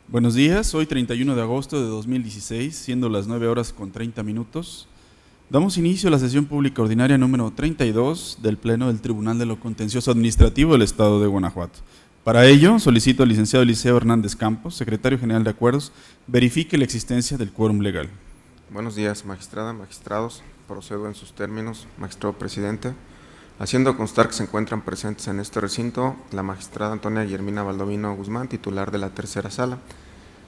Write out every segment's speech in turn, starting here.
Buenos días, hoy 31 de agosto de 2016, siendo las 9 horas con 30 minutos. Damos inicio a la sesión pública ordinaria número 32 del Pleno del Tribunal de lo Contencioso Administrativo del Estado de Guanajuato. Para ello, solicito al licenciado Eliseo Hernández Campos, secretario general de Acuerdos, verifique la existencia del quórum legal. Buenos días, magistrada, magistrados. Procedo en sus términos, magistrado presidente. Haciendo constar que se encuentran presentes en este recinto la magistrada Antonia Guillermina Baldovino Guzmán, titular de la tercera sala.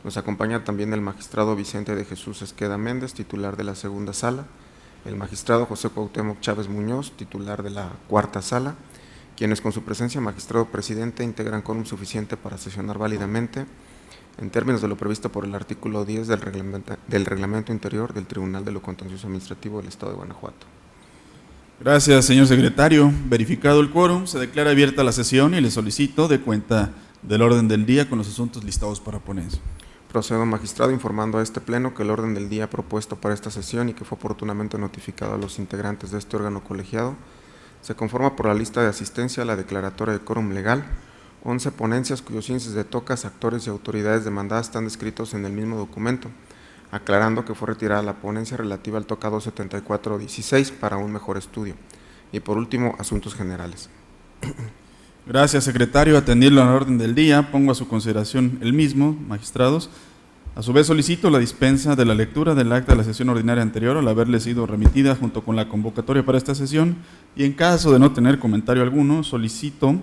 Nos acompaña también el magistrado Vicente de Jesús Esqueda Méndez, titular de la segunda sala, el magistrado José Cuauhtémoc Chávez Muñoz, titular de la cuarta sala, quienes con su presencia, magistrado presidente, integran quórum suficiente para sesionar válidamente en términos de lo previsto por el artículo 10 del reglamento interior del Tribunal de lo Contencioso Administrativo del Estado de Guanajuato. Gracias, señor secretario. Verificado el quórum, se declara abierta la sesión y le solicito de cuenta del orden del día con los asuntos listados para ponencia. Procedo, magistrado, informando a este pleno que el orden del día propuesto para esta sesión y que fue oportunamente notificado a los integrantes de este órgano colegiado se conforma por la lista de asistencia a la declaratoria de quórum legal, 11 ponencias cuyos índices de tocas, actores y autoridades demandadas están descritos en el mismo documento, aclarando que fue retirada la ponencia relativa al toca 274-16 para un mejor estudio. Y por último, asuntos generales. Gracias, secretario. Atendiendo al orden del día, pongo a su consideración el mismo, magistrados. A su vez solicito la dispensa de la lectura del acta de la sesión ordinaria anterior al haberle sido remitida junto con la convocatoria para esta sesión y en caso de no tener comentario alguno, solicito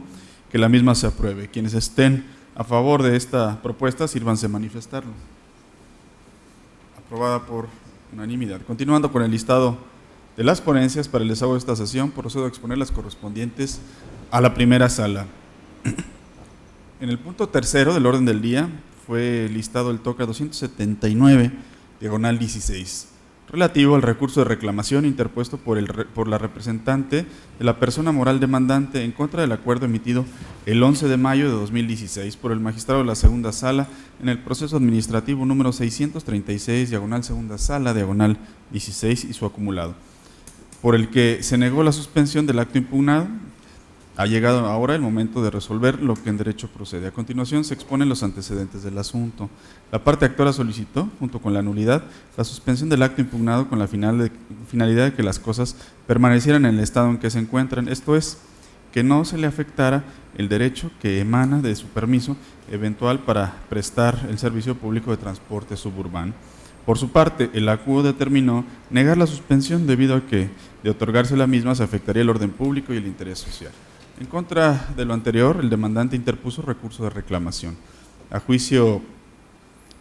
que la misma se apruebe. Quienes estén a favor de esta propuesta, sírvanse manifestarlo. Aprobada por unanimidad. Continuando con el listado de las ponencias para el desahogo de esta sesión, procedo a exponer las correspondientes a la primera sala. En el punto tercero del orden del día fue listado el toca 279/16, relativo al recurso de reclamación interpuesto por la representante de la persona moral demandante en contra del acuerdo emitido el 11 de mayo de 2016 por el magistrado de la segunda sala en el proceso administrativo número 636, segunda sala, 16 y su acumulado, por el que se negó la suspensión del acto impugnado. Ha llegado ahora el momento de resolver lo que en derecho procede. A continuación se exponen los antecedentes del asunto. La parte actora solicitó, junto con la nulidad, la suspensión del acto impugnado con la finalidad de que las cosas permanecieran en el estado en que se encuentran, esto es, que no se le afectara el derecho que emana de su permiso eventual para prestar el servicio público de transporte suburbano. Por su parte, el acuo determinó negar la suspensión debido a que, de otorgarse la misma, se afectaría el orden público y el interés social. En contra de lo anterior, el demandante interpuso recurso de reclamación. A juicio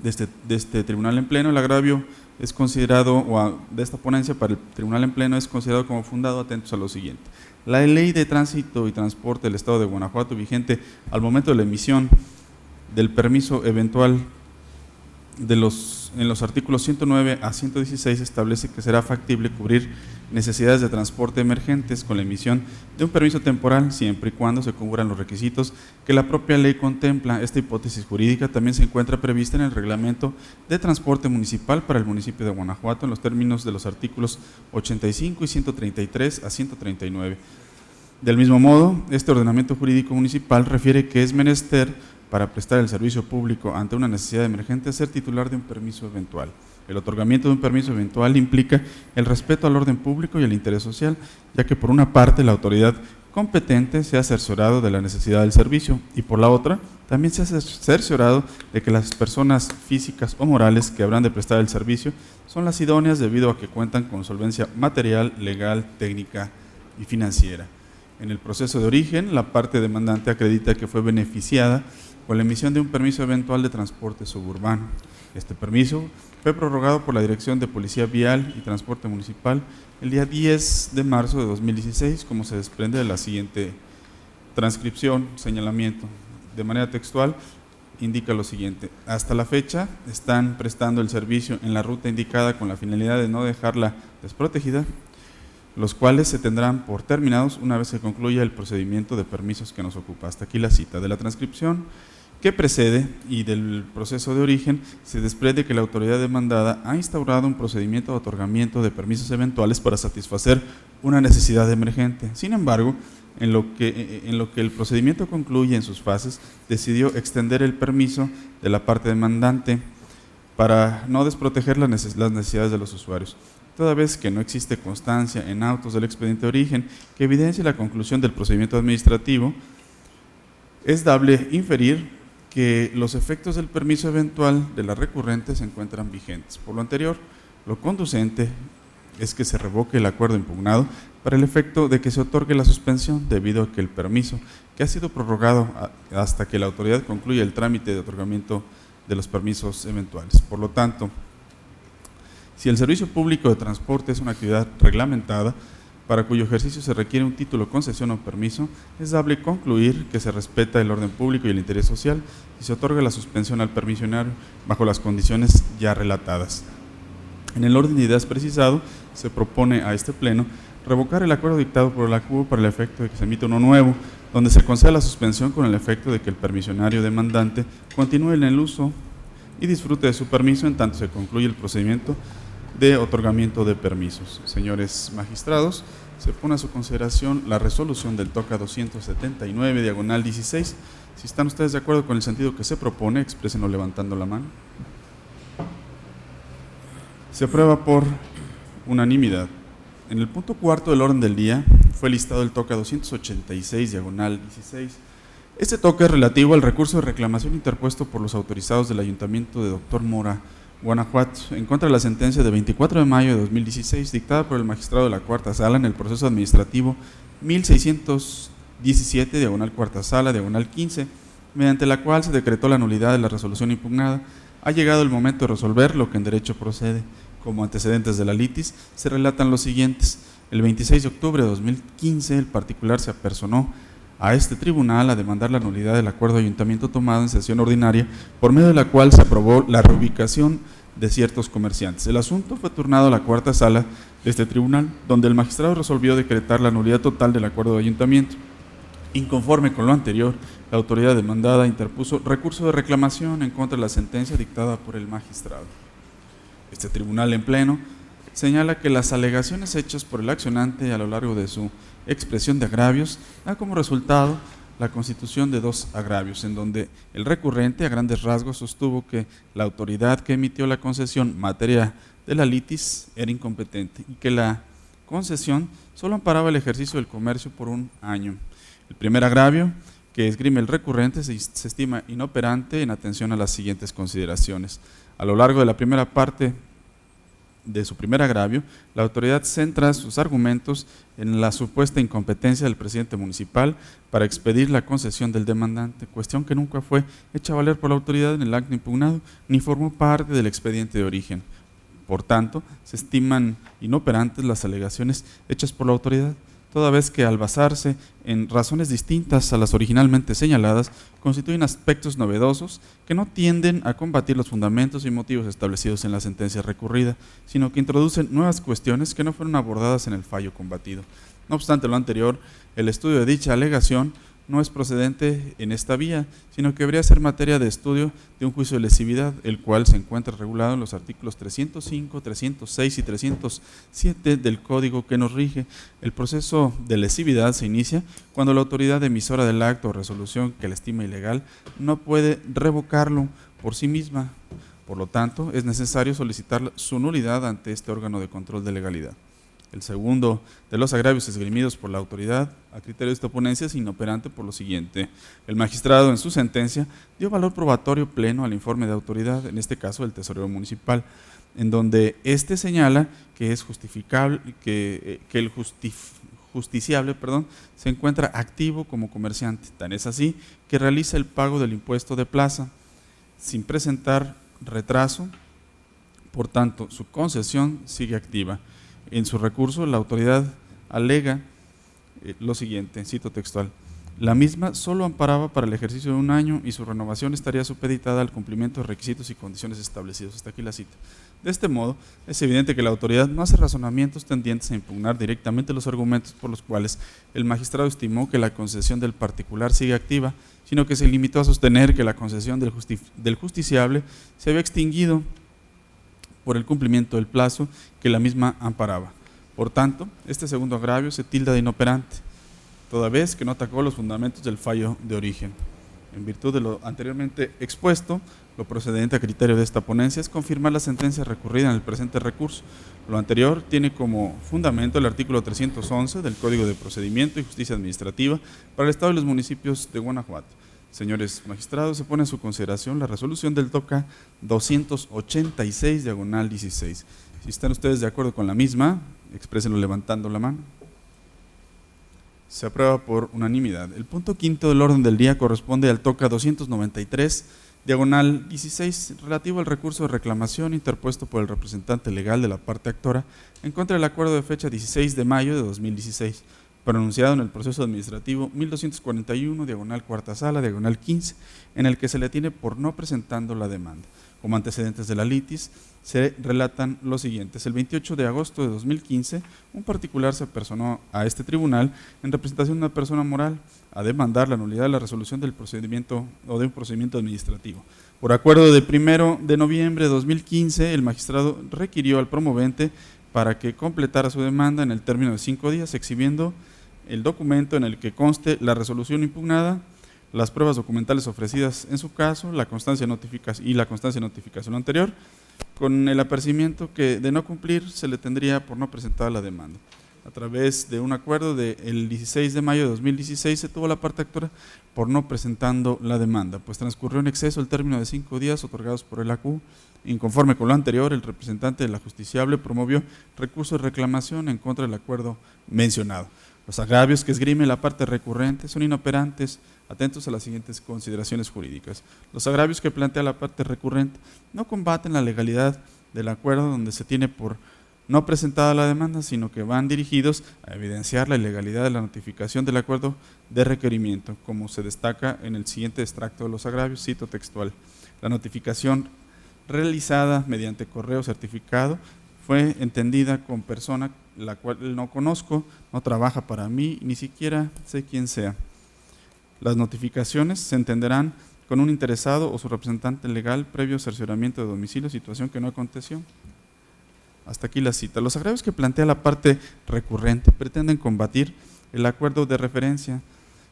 de este tribunal en pleno, el agravio es considerado, de esta ponencia para el tribunal en pleno es considerado como fundado, atentos a lo siguiente. La Ley de Tránsito y Transporte del Estado de Guanajuato, vigente al momento de la emisión del permiso eventual en los artículos 109 a 116, establece que será factible cubrir necesidades de transporte emergentes con la emisión de un permiso temporal, siempre y cuando se cubran los requisitos que la propia ley contempla. Esta hipótesis jurídica también se encuentra prevista en el reglamento de transporte municipal para el municipio de Guanajuato en los términos de los artículos 85 y 133 a 139. Del mismo modo, este ordenamiento jurídico municipal refiere que es menester para prestar el servicio público ante una necesidad emergente ser titular de un permiso eventual. El otorgamiento de un permiso eventual implica el respeto al orden público y al interés social, ya que por una parte la autoridad competente se ha cerciorado de la necesidad del servicio y por la otra también se ha cerciorado de que las personas físicas o morales que habrán de prestar el servicio son las idóneas debido a que cuentan con solvencia material, legal, técnica y financiera. En el proceso de origen, la parte demandante acredita que fue beneficiada con la emisión de un permiso eventual de transporte suburbano. Este permiso fue prorrogado por la Dirección de Policía Vial y Transporte Municipal el día 10 de marzo de 2016, como se desprende de la siguiente transcripción, señalamiento. De manera textual, indica lo siguiente: hasta la fecha están prestando el servicio en la ruta indicada con la finalidad de no dejarla desprotegida, los cuales se tendrán por terminados una vez que concluya el procedimiento de permisos que nos ocupa. Hasta aquí la cita. De la transcripción que precede y del proceso de origen se desprende que la autoridad demandada ha instaurado un procedimiento de otorgamiento de permisos eventuales para satisfacer una necesidad emergente. Sin embargo, en lo que el procedimiento concluye en sus fases, decidió extender el permiso de la parte demandante para no desproteger las necesidades de los usuarios, toda vez que no existe constancia en autos del expediente de origen que evidencie la conclusión del procedimiento administrativo. Es dable inferir que los efectos del permiso eventual de la recurrente se encuentran vigentes. Por lo anterior, lo conducente es que se revoque el acuerdo impugnado para el efecto de que se otorgue la suspensión, debido a que el permiso, que ha sido prorrogado hasta que la autoridad concluya el trámite de otorgamiento de los permisos eventuales. Por lo tanto, si el servicio público de transporte es una actividad reglamentada, para cuyo ejercicio se requiere un título, concesión o permiso, es dable concluir que se respeta el orden público y el interés social y se otorga la suspensión al permisionario bajo las condiciones ya relatadas. En el orden de ideas precisado, se propone a este Pleno revocar el acuerdo dictado por la CUO para el efecto de que se emita uno nuevo, donde se conceda la suspensión con el efecto de que el permisionario demandante continúe en el uso y disfrute de su permiso en tanto se concluye el procedimiento de otorgamiento de permisos. Señores magistrados, se pone a su consideración la resolución del TOCA 279/16. Si están ustedes de acuerdo con el sentido que se propone, exprésenlo levantando la mano. Se aprueba por unanimidad. En el punto cuarto del orden del día fue listado el TOCA 286/16. Este TOCA es relativo al recurso de reclamación interpuesto por los autorizados del Ayuntamiento de Doctor Mora, Guanajuato, en contra de la sentencia de 24 de mayo de 2016, dictada por el magistrado de la Cuarta Sala en el proceso administrativo 1617/Cuarta Sala, -15, mediante la cual se decretó la nulidad de la resolución impugnada. Ha llegado el momento de resolver lo que en derecho procede. Como antecedentes de la litis, se relatan los siguientes. El 26 de octubre de 2015, el particular se apersonó a este tribunal a demandar la nulidad del acuerdo de ayuntamiento tomado en sesión ordinaria, por medio de la cual se aprobó la reubicación de ciertos comerciantes. El asunto fue turnado a la Cuarta Sala de este tribunal, donde el magistrado resolvió decretar la nulidad total del acuerdo de ayuntamiento. Inconforme con lo anterior, la autoridad demandada interpuso recurso de reclamación en contra de la sentencia dictada por el magistrado. Este tribunal en pleno señala que las alegaciones hechas por el accionante a lo largo de su expresión de agravios da como resultado la constitución de dos agravios, en donde el recurrente a grandes rasgos sostuvo que la autoridad que emitió la concesión materia de la litis era incompetente y que la concesión solo amparaba el ejercicio del comercio por un año. El primer agravio que esgrime el recurrente se estima inoperante en atención a las siguientes consideraciones. A lo largo de la primera parte de su primer agravio, la autoridad centra sus argumentos en la supuesta incompetencia del presidente municipal para expedir la concesión del demandante, cuestión que nunca fue hecha valer por la autoridad en el acto impugnado ni formó parte del expediente de origen. Por tanto, se estiman inoperantes las alegaciones hechas por la autoridad, toda vez que al basarse en razones distintas a las originalmente señaladas, constituyen aspectos novedosos que no tienden a combatir los fundamentos y motivos establecidos en la sentencia recurrida, sino que introducen nuevas cuestiones que no fueron abordadas en el fallo combatido. No obstante lo anterior, el estudio de dicha alegación no es procedente en esta vía, sino que debería ser materia de estudio de un juicio de lesividad, el cual se encuentra regulado en los artículos 305, 306 y 307 del Código que nos rige. El proceso de lesividad se inicia cuando la autoridad emisora del acto o resolución que la estima ilegal no puede revocarlo por sí misma. Por lo tanto, es necesario solicitar su nulidad ante este órgano de control de legalidad. El segundo de los agravios esgrimidos por la autoridad a criterio de esta ponencia es inoperante por lo siguiente. El magistrado en su sentencia dio valor probatorio pleno al informe de autoridad, en este caso del tesorero municipal, en donde éste señala que es justificable, que el justiciable se encuentra activo como comerciante. Tan es así que realiza el pago del impuesto de plaza sin presentar retraso, por tanto su concesión sigue activa. En su recurso, la autoridad alega lo siguiente, cito textual: la misma solo amparaba para el ejercicio de un año y su renovación estaría supeditada al cumplimiento de requisitos y condiciones establecidos. Hasta aquí la cita. De este modo, es evidente que la autoridad no hace razonamientos tendientes a impugnar directamente los argumentos por los cuales el magistrado estimó que la concesión del particular sigue activa, sino que se limitó a sostener que la concesión del justiciable se había extinguido por el cumplimiento del plazo que la misma amparaba. Por tanto, este segundo agravio se tilda de inoperante. toda vez que no atacó los fundamentos del fallo de origen. En virtud de lo anteriormente expuesto, lo procedente a criterio de esta ponencia es confirmar la sentencia recurrida en el presente recurso. Lo anterior tiene como fundamento el artículo 311 del Código de Procedimiento y Justicia Administrativa para el Estado y los municipios de Guanajuato. Señores magistrados, se pone a su consideración la resolución del TOCA 286/16. Si están ustedes de acuerdo con la misma, exprésenlo levantando la mano. Se aprueba por unanimidad. El punto quinto del orden del día corresponde al TOCA 293/16, relativo al recurso de reclamación interpuesto por el representante legal de la parte actora en contra del acuerdo de fecha 16 de mayo de 2016, pronunciado en el proceso administrativo 1241, cuarta sala, 15, en el que se le tiene por no presentando la demanda. Como antecedentes de la litis, se relatan los siguientes. El 28 de agosto de 2015, un particular se personó a este tribunal en representación de una persona moral a demandar la nulidad de la resolución del procedimiento o de un procedimiento administrativo. Por acuerdo de 1 de noviembre de 2015, el magistrado requirió al promovente para que completara su demanda en el término de 5 días, exhibiendo el documento en el que conste la resolución impugnada, las pruebas documentales ofrecidas en su caso, la constancia de notificación anterior, con el apercibimiento que de no cumplir se le tendría por no presentar la demanda. A través de un acuerdo del 16 de mayo de 2016 se tuvo la parte actora por no presentando la demanda, pues transcurrió en exceso el término de 5 días otorgados por el ACU. Inconforme con lo anterior, el representante de la justiciable promovió recurso de reclamación en contra del acuerdo mencionado. Los agravios que esgrime la parte recurrente son inoperantes, atentos a las siguientes consideraciones jurídicas. Los agravios que plantea la parte recurrente no combaten la legalidad del acuerdo donde se tiene por no presentada la demanda, sino que van dirigidos a evidenciar la ilegalidad de la notificación del acuerdo de requerimiento, como se destaca en el siguiente extracto de los agravios, cito textual. La notificación realizada mediante correo certificado fue entendida con persona la cual no conozco, no trabaja para mí, ni siquiera sé quién sea. Las notificaciones se entenderán con un interesado o su representante legal previo cercioramiento de domicilio, situación que no aconteció. Hasta aquí la cita. Los agravios que plantea la parte recurrente pretenden combatir el acuerdo de referencia.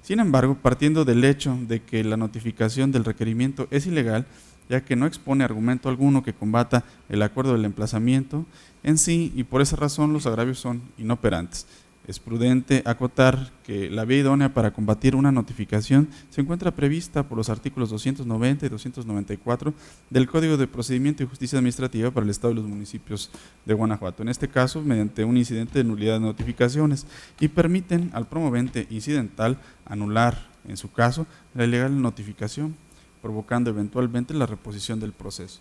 Sin embargo, partiendo del hecho de que la notificación del requerimiento es ilegal, ya que no expone argumento alguno que combata el acuerdo del emplazamiento en sí, y por esa razón los agravios son inoperantes. Es prudente acotar que la vía idónea para combatir una notificación se encuentra prevista por los artículos 290 y 294 del Código de Procedimiento y Justicia Administrativa para el Estado y los municipios de Guanajuato, en este caso mediante un incidente de nulidad de notificaciones, y permiten al promovente incidental anular, en su caso, la ilegal notificación, provocando eventualmente la reposición del proceso.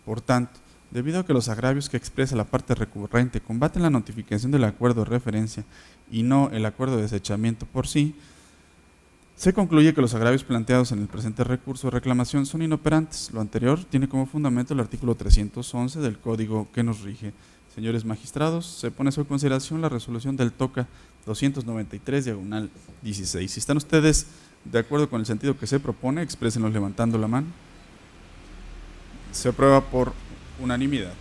Por tanto, debido a que los agravios que expresa la parte recurrente combaten la notificación del acuerdo de referencia y no el acuerdo de desechamiento por sí, se concluye que los agravios planteados en el presente recurso de reclamación son inoperantes. Lo anterior tiene como fundamento el artículo 311 del Código que nos rige. Señores magistrados, se pone a su consideración la resolución del TOCA 293/16. Si están ustedes de acuerdo con el sentido que se propone, exprésenlo levantando la mano. Se aprueba por unanimidad.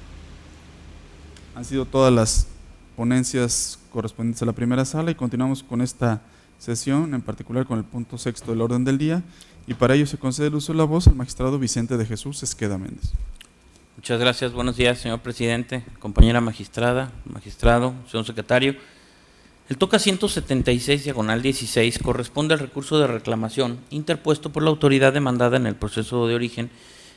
Han sido todas las ponencias correspondientes a la primera sala y continuamos con esta sesión, en particular con el punto sexto del orden del día, y para ello se concede el uso de la voz al magistrado Vicente de Jesús Esqueda Méndez. Muchas gracias. Buenos días, señor presidente, compañera magistrada, magistrado, señor secretario. El TOCA 176/16 corresponde al recurso de reclamación interpuesto por la autoridad demandada en el proceso de origen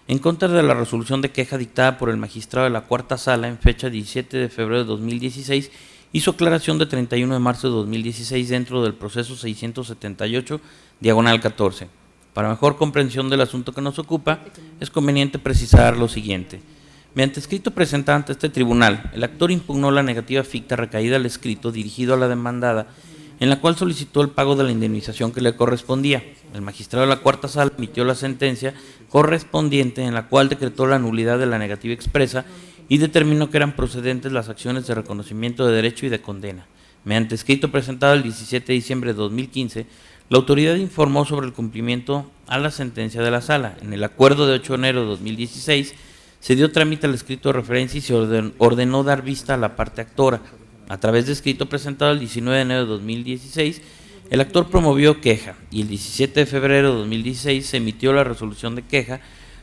en contra de la resolución de queja dictada por el magistrado de la cuarta sala en fecha 17 de febrero de 2016 y su aclaración de 31 de marzo de 2016 dentro del proceso 678/14. Para mejor comprensión del asunto que nos ocupa, es conveniente precisar lo siguiente. Mediante escrito presentado ante este tribunal, el actor impugnó la negativa ficta recaída al escrito dirigido a la demandada, en la cual solicitó el pago de la indemnización que le correspondía. El magistrado de la cuarta sala emitió la sentencia correspondiente en la cual decretó la nulidad de la negativa expresa y determinó que eran procedentes las acciones de reconocimiento de derecho y de condena. Mediante escrito presentado el 17 de diciembre de 2015, la autoridad informó sobre el cumplimiento a la sentencia de la sala. En el acuerdo de 8 de enero de 2016 se dio trámite al escrito de referencia y se ordenó dar vista a la parte actora. A través de escrito presentado el 19 de enero de 2016, El actor promovió queja y el 17 de febrero de 2016 se emitió la resolución de queja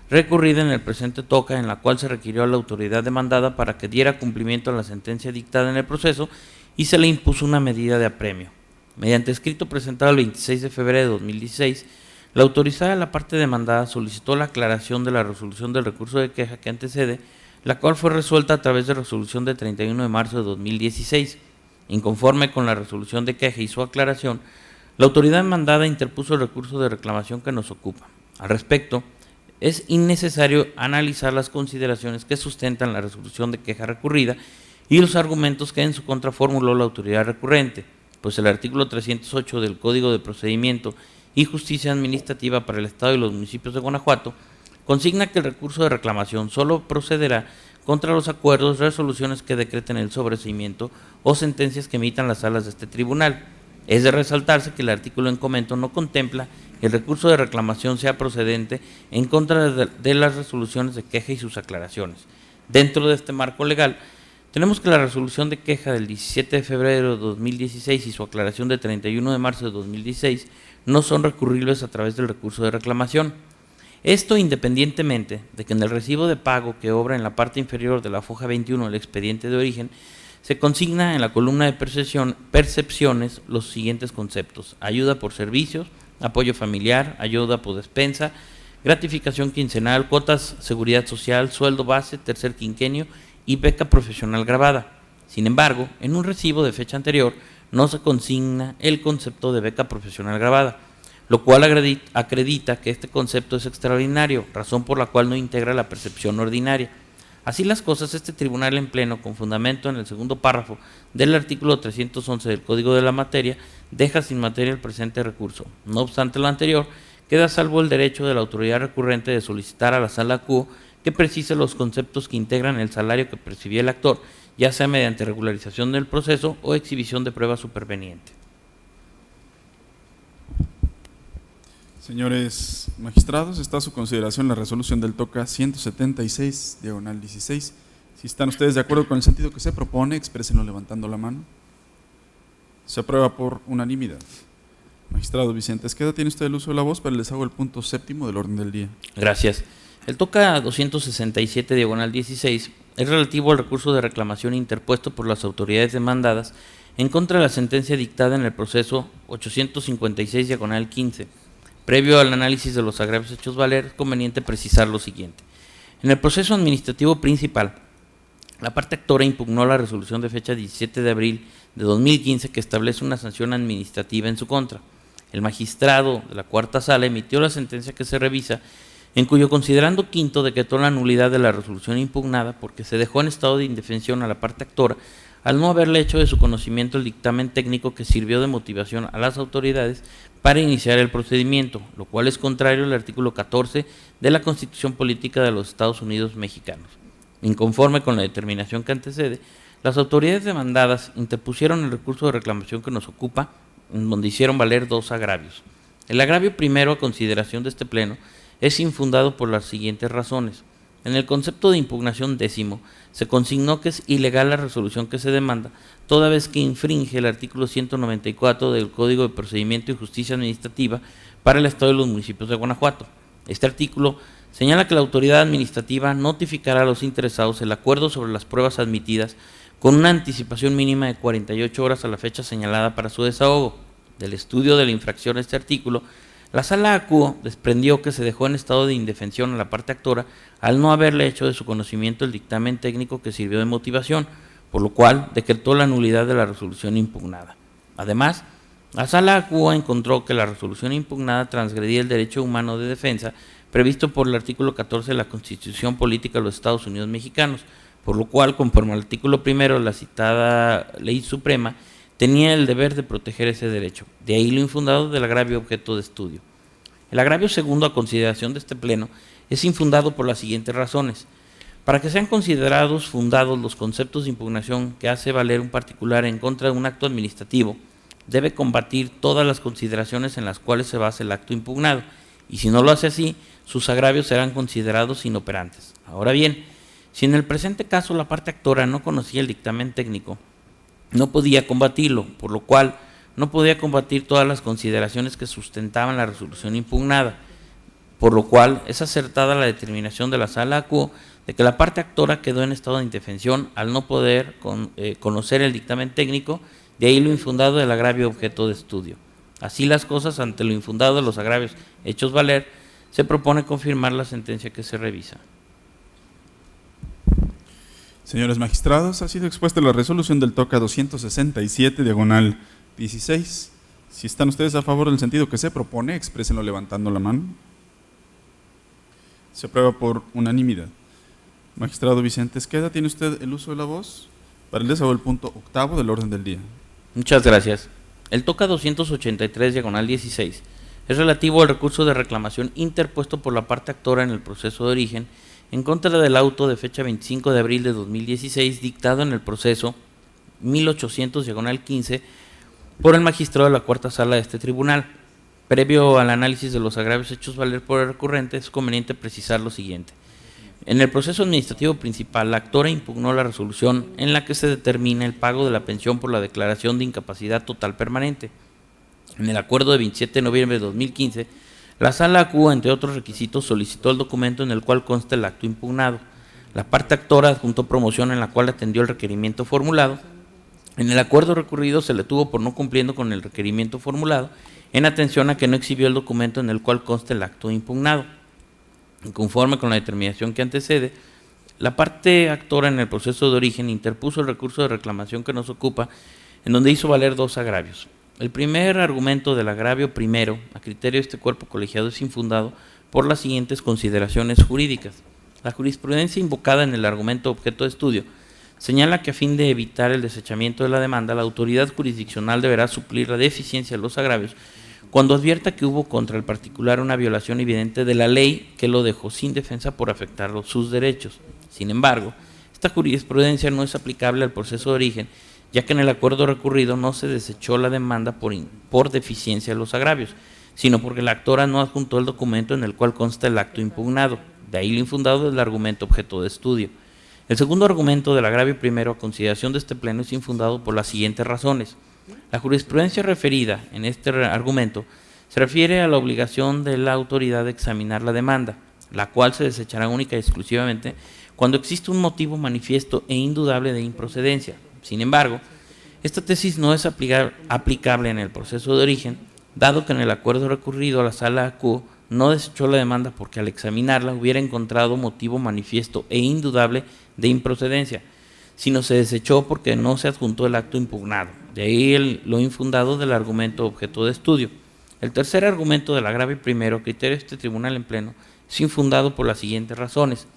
recurrida en el presente toca, en la cual se requirió a la autoridad demandada para que diera cumplimiento a la sentencia dictada en el proceso y se le impuso una medida de apremio. Mediante escrito presentado el 26 de febrero de 2016, la autorizada de la parte demandada solicitó la aclaración de la resolución del recurso de queja que antecede, la cual fue resuelta a través de resolución de 31 de marzo de 2016. Inconforme con la resolución de queja y su aclaración, la autoridad demandada interpuso el recurso de reclamación que nos ocupa. Al respecto, es innecesario analizar las consideraciones que sustentan la resolución de queja recurrida y los argumentos que en su contra formuló la autoridad recurrente, pues el artículo 308 del Código de Procedimiento y Justicia Administrativa para el Estado y los municipios de Guanajuato consigna que el recurso de reclamación solo procederá contra los acuerdos, resoluciones que decreten el sobreseimiento o sentencias que emitan las salas de este tribunal. Es de resaltarse que el artículo en comento no contempla que el recurso de reclamación sea procedente en contra de las resoluciones de queja y sus aclaraciones. Dentro de este marco legal, tenemos que la resolución de queja del 17 de febrero de 2016 y su aclaración de 31 de marzo de 2016 no son recurribles a través del recurso de reclamación. Esto independientemente de que en el recibo de pago que obra en la parte inferior de la foja 21 del expediente de origen, se consigna en la columna de percepciones los siguientes conceptos: ayuda por servicios, apoyo familiar, ayuda por despensa, gratificación quincenal, cuotas seguridad social, sueldo base, tercer quinquenio y beca profesional gravada. Sin embargo, en un recibo de fecha anterior no se consigna el concepto de beca profesional gravada, lo cual acredita que este concepto es extraordinario, razón por la cual no integra la percepción ordinaria. Así las cosas, este tribunal en pleno, con fundamento en el segundo párrafo del artículo 311 del Código de la Materia, deja sin materia el presente recurso. No obstante lo anterior, queda salvo el derecho de la autoridad recurrente de solicitar a la Sala Q que precise los conceptos que integran el salario que percibía el actor, ya sea mediante regularización del proceso o exhibición de prueba superveniente. Señores magistrados, está a su consideración la resolución del TOCA 176/16. Si están ustedes de acuerdo con el sentido que se propone, exprésenlo levantando la mano. Se aprueba por unanimidad. Magistrado Vicente Esqueda, tiene usted el uso de la voz, pero les hago el punto séptimo del orden del día. Gracias. El TOCA 267/16 es relativo al recurso de reclamación interpuesto por las autoridades demandadas en contra de la sentencia dictada en el proceso 856/15. Previo al análisis de los agravios hechos valer, es conveniente precisar lo siguiente. En el proceso administrativo principal, la parte actora impugnó la resolución de fecha 17 de abril de 2015 que establece una sanción administrativa en su contra. El magistrado de la cuarta sala emitió la sentencia que se revisa, en cuyo considerando quinto decretó la nulidad de la resolución impugnada porque se dejó en estado de indefensión a la parte actora al no haberle hecho de su conocimiento el dictamen técnico que sirvió de motivación a las autoridades para iniciar el procedimiento, lo cual es contrario al artículo 14 de la Constitución Política de los Estados Unidos Mexicanos. Inconforme con la determinación que antecede, las autoridades demandadas interpusieron el recurso de reclamación que nos ocupa, en donde hicieron valer dos agravios. El agravio primero, a consideración de este Pleno, es infundado por las siguientes razones. En el concepto de impugnación décimo, se consignó que es ilegal la resolución que se demanda, toda vez que infringe el artículo 194 del Código de Procedimiento y Justicia Administrativa para el Estado y los municipios de Guanajuato. Este artículo señala que la autoridad administrativa notificará a los interesados el acuerdo sobre las pruebas admitidas con una anticipación mínima de 48 horas a la fecha señalada para su desahogo. Del estudio de la infracción a este artículo, la Sala ACUO desprendió que se dejó en estado de indefensión a la parte actora al no haberle hecho de su conocimiento el dictamen técnico que sirvió de motivación, por lo cual decretó la nulidad de la resolución impugnada. Además, la Sala ACUO encontró que la resolución impugnada transgredía el derecho humano de defensa previsto por el artículo 14 de la Constitución Política de los Estados Unidos Mexicanos, por lo cual, conforme al artículo primero de la citada Ley Suprema, tenía el deber de proteger ese derecho. De ahí lo infundado del agravio objeto de estudio. El agravio segundo, a consideración de este Pleno, es infundado por las siguientes razones. Para que sean considerados fundados los conceptos de impugnación que hace valer un particular en contra de un acto administrativo, debe combatir todas las consideraciones en las cuales se basa el acto impugnado, y si no lo hace así, sus agravios serán considerados inoperantes. Ahora bien, si en el presente caso la parte actora no conocía el dictamen técnico, no podía combatirlo, por lo cual no podía combatir todas las consideraciones que sustentaban la resolución impugnada, por lo cual es acertada la determinación de la Sala Acuo de que la parte actora quedó en estado de indefensión al no poder conocer el dictamen técnico, de ahí lo infundado del agravio objeto de estudio. Así las cosas, ante lo infundado de los agravios hechos valer, se propone confirmar la sentencia que se revisa. Señores magistrados, ha sido expuesta la resolución del TOCA 267, diagonal 16. Si están ustedes a favor del sentido que se propone, exprésenlo levantando la mano. Se aprueba por unanimidad. Magistrado Vicente Esqueda, ¿tiene usted el uso de la voz para el desahogo del punto octavo del orden del día? Muchas gracias. El TOCA 283, diagonal 16, es relativo al recurso de reclamación interpuesto por la parte actora en el proceso de origen en contra del auto de fecha 25 de abril de 2016 dictado en el proceso 1800, diagonal 15, por el magistrado de la cuarta sala de este tribunal. Previo al análisis de los agravios hechos valer por el recurrente, es conveniente precisar lo siguiente. En el proceso administrativo principal, la actora impugnó la resolución en la que se determina el pago de la pensión por la declaración de incapacidad total permanente. En el acuerdo de 27 de noviembre de 2015, la Sala Acuo, entre otros requisitos, solicitó el documento en el cual consta el acto impugnado. La parte actora adjuntó promoción en la cual atendió el requerimiento formulado. En el acuerdo recurrido se le tuvo por no cumpliendo con el requerimiento formulado, en atención a que no exhibió el documento en el cual consta el acto impugnado. Conforme con la determinación que antecede, la parte actora en el proceso de origen interpuso el recurso de reclamación que nos ocupa, en donde hizo valer dos agravios. El primer argumento del agravio primero, a criterio de este cuerpo colegiado, es infundado por las siguientes consideraciones jurídicas. La jurisprudencia invocada en el argumento objeto de estudio señala que a fin de evitar el desechamiento de la demanda, la autoridad jurisdiccional deberá suplir la deficiencia de los agravios cuando advierta que hubo contra el particular una violación evidente de la ley que lo dejó sin defensa por afectar sus derechos. Sin embargo, esta jurisprudencia no es aplicable al proceso de origen, ya que en el acuerdo recurrido no se desechó la demanda por deficiencia de los agravios, sino porque la actora no adjuntó el documento en el cual consta el acto impugnado, de ahí lo infundado del argumento objeto de estudio. El segundo argumento del agravio primero a consideración de este pleno es infundado por las siguientes razones. La jurisprudencia referida en este argumento se refiere a la obligación de la autoridad de examinar la demanda, la cual se desechará única y exclusivamente cuando existe un motivo manifiesto e indudable de improcedencia. Sin embargo, esta tesis no es aplicable en el proceso de origen, dado que en el acuerdo recurrido a la Sala Acuo no desechó la demanda porque al examinarla hubiera encontrado motivo manifiesto e indudable de improcedencia, sino se desechó porque no se adjuntó el acto impugnado. De ahí lo infundado del argumento objeto de estudio. El tercer argumento del agravio primero, a criterio de este tribunal en pleno, es infundado por las siguientes razones.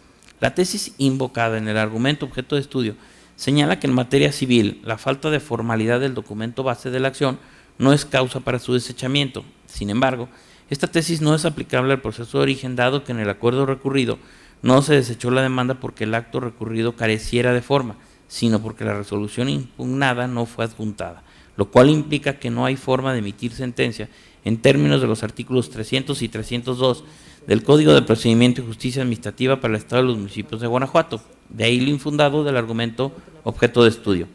La tesis invocada en el argumento objeto de estudio señala que en materia civil la falta de formalidad del documento base de la acción no es causa para su desechamiento. Sin embargo, esta tesis no es aplicable al proceso de origen, dado que en el acuerdo recurrido no se desechó la demanda porque el acto recurrido careciera de forma, sino porque la resolución impugnada no fue adjuntada, lo cual implica que no hay forma de emitir sentencia en términos de los artículos 300 y 302 del Código de Procedimiento y Justicia Administrativa para el Estado de los Municipios de Guanajuato. De ahí lo infundado del argumento objeto de estudio.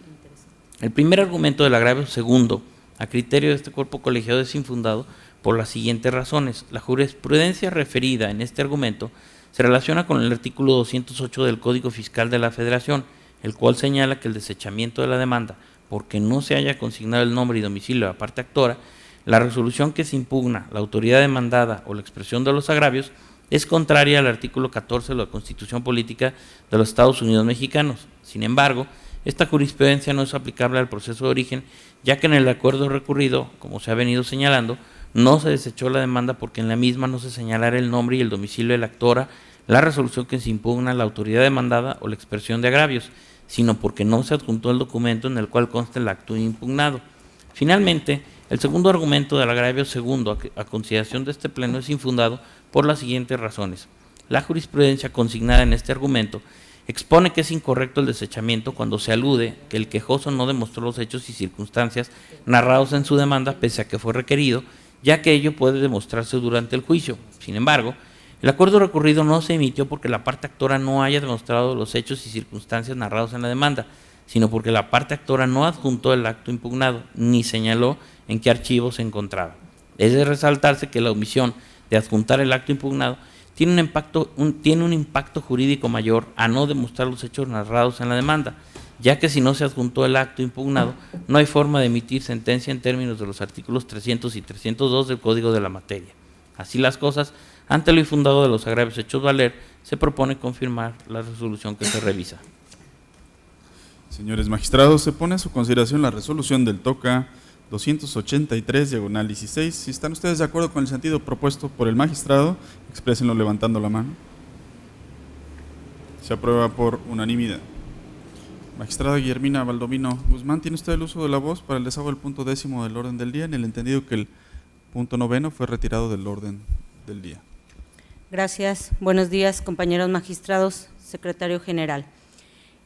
El primer argumento del agravio segundo, a criterio de este cuerpo colegiado, es infundado por las siguientes razones. La jurisprudencia referida en este argumento se relaciona con el artículo 208 del Código Fiscal de la Federación, el cual señala que el desechamiento de la demanda, porque no se haya consignado el nombre y domicilio de la parte actora, la resolución que se impugna, la autoridad demandada o la expresión de los agravios, es contraria al artículo 14 de la Constitución Política de los Estados Unidos Mexicanos. Sin embargo, esta jurisprudencia no es aplicable al proceso de origen, ya que en el acuerdo recurrido, como se ha venido señalando, no se desechó la demanda porque en la misma no se señalara el nombre y el domicilio de la actora, la resolución que se impugna, la autoridad demandada o la expresión de agravios, sino porque no se adjuntó el documento en el cual consta el acto impugnado. Finalmente, el segundo argumento del agravio segundo a consideración de este pleno es infundado por las siguientes razones. La jurisprudencia consignada en este argumento expone que es incorrecto el desechamiento cuando se alude que el quejoso no demostró los hechos y circunstancias narrados en su demanda pese a que fue requerido, ya que ello puede demostrarse durante el juicio. Sin embargo, el acuerdo recurrido no se emitió porque la parte actora no haya demostrado los hechos y circunstancias narrados en la demanda, sino porque la parte actora no adjuntó el acto impugnado, ni señaló en qué archivo se encontraba. Es de resaltarse que la omisión de adjuntar el acto impugnado tiene un impacto jurídico mayor a no demostrar los hechos narrados en la demanda, ya que si no se adjuntó el acto impugnado, no hay forma de emitir sentencia en términos de los artículos 300 y 302 del Código de la Materia. Así las cosas, ante lo infundado de los agravios hechos valer, se propone confirmar la resolución que se revisa. Señores magistrados, se pone a su consideración la resolución del TOCA 283/16. Si están ustedes de acuerdo con el sentido propuesto por el magistrado, exprésenlo levantando la mano. Se aprueba por unanimidad. Magistrada Guillermina Baldomino Guzmán, ¿tiene usted el uso de la voz para el desahogo del punto 10º del orden del día, en el entendido que el punto 9º fue retirado del orden del día? Gracias. Buenos días, compañeros magistrados, secretario general.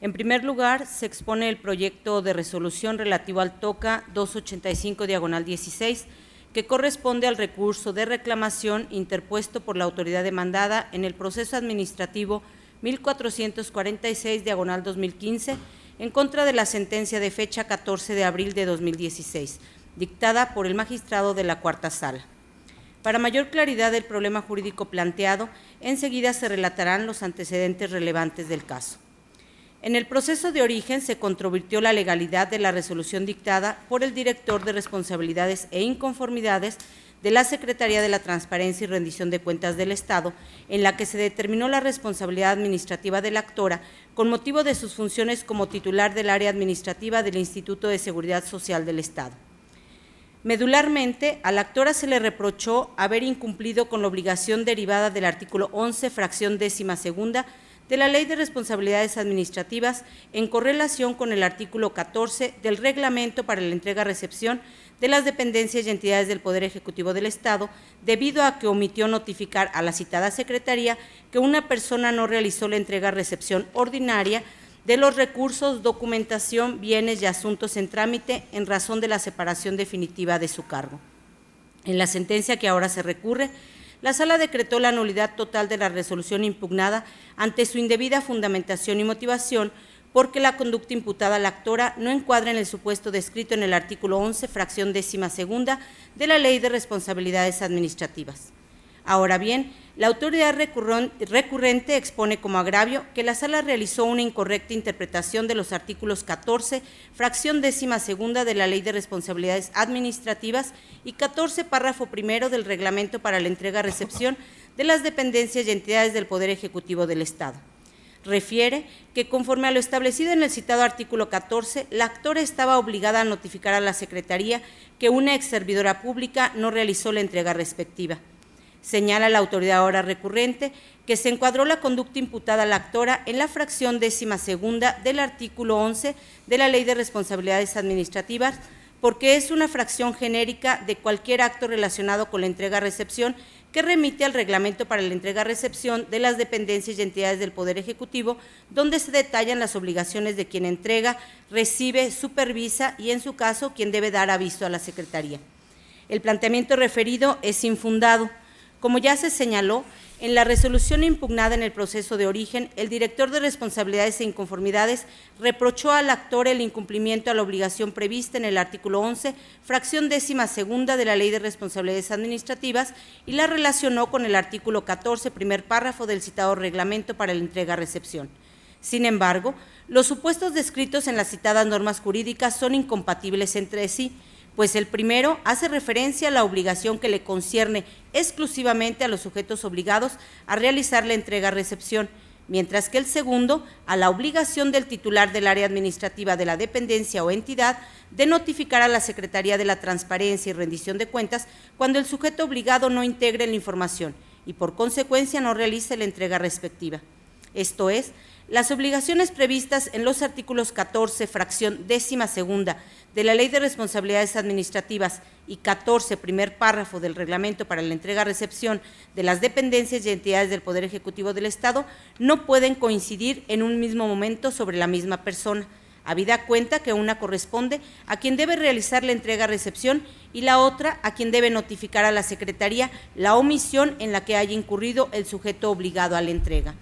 En primer lugar, se expone el proyecto de resolución relativo al TOCA 285/16, que corresponde al recurso de reclamación interpuesto por la autoridad demandada en el proceso administrativo 1446/2015 en contra de la sentencia de fecha 14 de abril de 2016, dictada por el magistrado de la Cuarta Sala. Para mayor claridad del problema jurídico planteado, enseguida se relatarán los antecedentes relevantes del caso. En el proceso de origen se controvirtió la legalidad de la resolución dictada por el director de responsabilidades e inconformidades de la Secretaría de la Transparencia y Rendición de Cuentas del Estado, en la que se determinó la responsabilidad administrativa de la actora con motivo de sus funciones como titular del área administrativa del Instituto de Seguridad Social del Estado. Medularmente, a la actora se le reprochó haber incumplido con la obligación derivada del artículo 11, fracción 12ª, de la Ley de Responsabilidades Administrativas en correlación con el artículo 14 del Reglamento para la entrega-recepción de las dependencias y entidades del Poder Ejecutivo del Estado, debido a que omitió notificar a la citada Secretaría que una persona no realizó la entrega-recepción ordinaria de los recursos, documentación, bienes y asuntos en trámite en razón de la separación definitiva de su cargo. En la sentencia que ahora se recurre, la Sala decretó la nulidad total de la resolución impugnada ante su indebida fundamentación y motivación, porque la conducta imputada a la actora no encuadra en el supuesto descrito en el artículo 11, fracción 12ª de la Ley de Responsabilidades Administrativas. Ahora bien, la autoridad recurrente expone como agravio que la Sala realizó una incorrecta interpretación de los artículos 14, fracción 12ª de la Ley de Responsabilidades Administrativas y 14, párrafo primero del Reglamento para la entrega-recepción de las dependencias y entidades del Poder Ejecutivo del Estado. Refiere que, conforme a lo establecido en el citado artículo 14, la actora estaba obligada a notificar a la Secretaría que una exservidora pública no realizó la entrega respectiva. Señala la autoridad ahora recurrente que se encuadró la conducta imputada a la actora en la fracción 12ª del artículo 11 de la Ley de Responsabilidades Administrativas, porque es una fracción genérica de cualquier acto relacionado con la entrega-recepción que remite al Reglamento para la entrega-recepción de las dependencias y entidades del Poder Ejecutivo, donde se detallan las obligaciones de quien entrega, recibe, supervisa y, en su caso, quien debe dar aviso a la Secretaría. El planteamiento referido es infundado. Como ya se señaló, en la resolución impugnada en el proceso de origen, el director de responsabilidades e inconformidades reprochó al actor el incumplimiento a la obligación prevista en el artículo 11, fracción 12ª de la Ley de Responsabilidades Administrativas y la relacionó con el artículo 14, primer párrafo del citado Reglamento para la entrega-recepción. Sin embargo, los supuestos descritos en las citadas normas jurídicas son incompatibles entre sí, pues el primero hace referencia a la obligación que le concierne exclusivamente a los sujetos obligados a realizar la entrega-recepción, mientras que el segundo a la obligación del titular del área administrativa de la dependencia o entidad de notificar a la Secretaría de la Transparencia y Rendición de Cuentas cuando el sujeto obligado no integre la información y por consecuencia no realice la entrega respectiva. Esto es, las obligaciones previstas en los artículos 14, fracción 12ª de la Ley de Responsabilidades Administrativas y 14, primer párrafo del Reglamento para la entrega-recepción de las dependencias y entidades del Poder Ejecutivo del Estado no pueden coincidir en un mismo momento sobre la misma persona, habida cuenta que una corresponde a quien debe realizar la entrega-recepción y la otra a quien debe notificar a la Secretaría la omisión en la que haya incurrido el sujeto obligado a la entrega.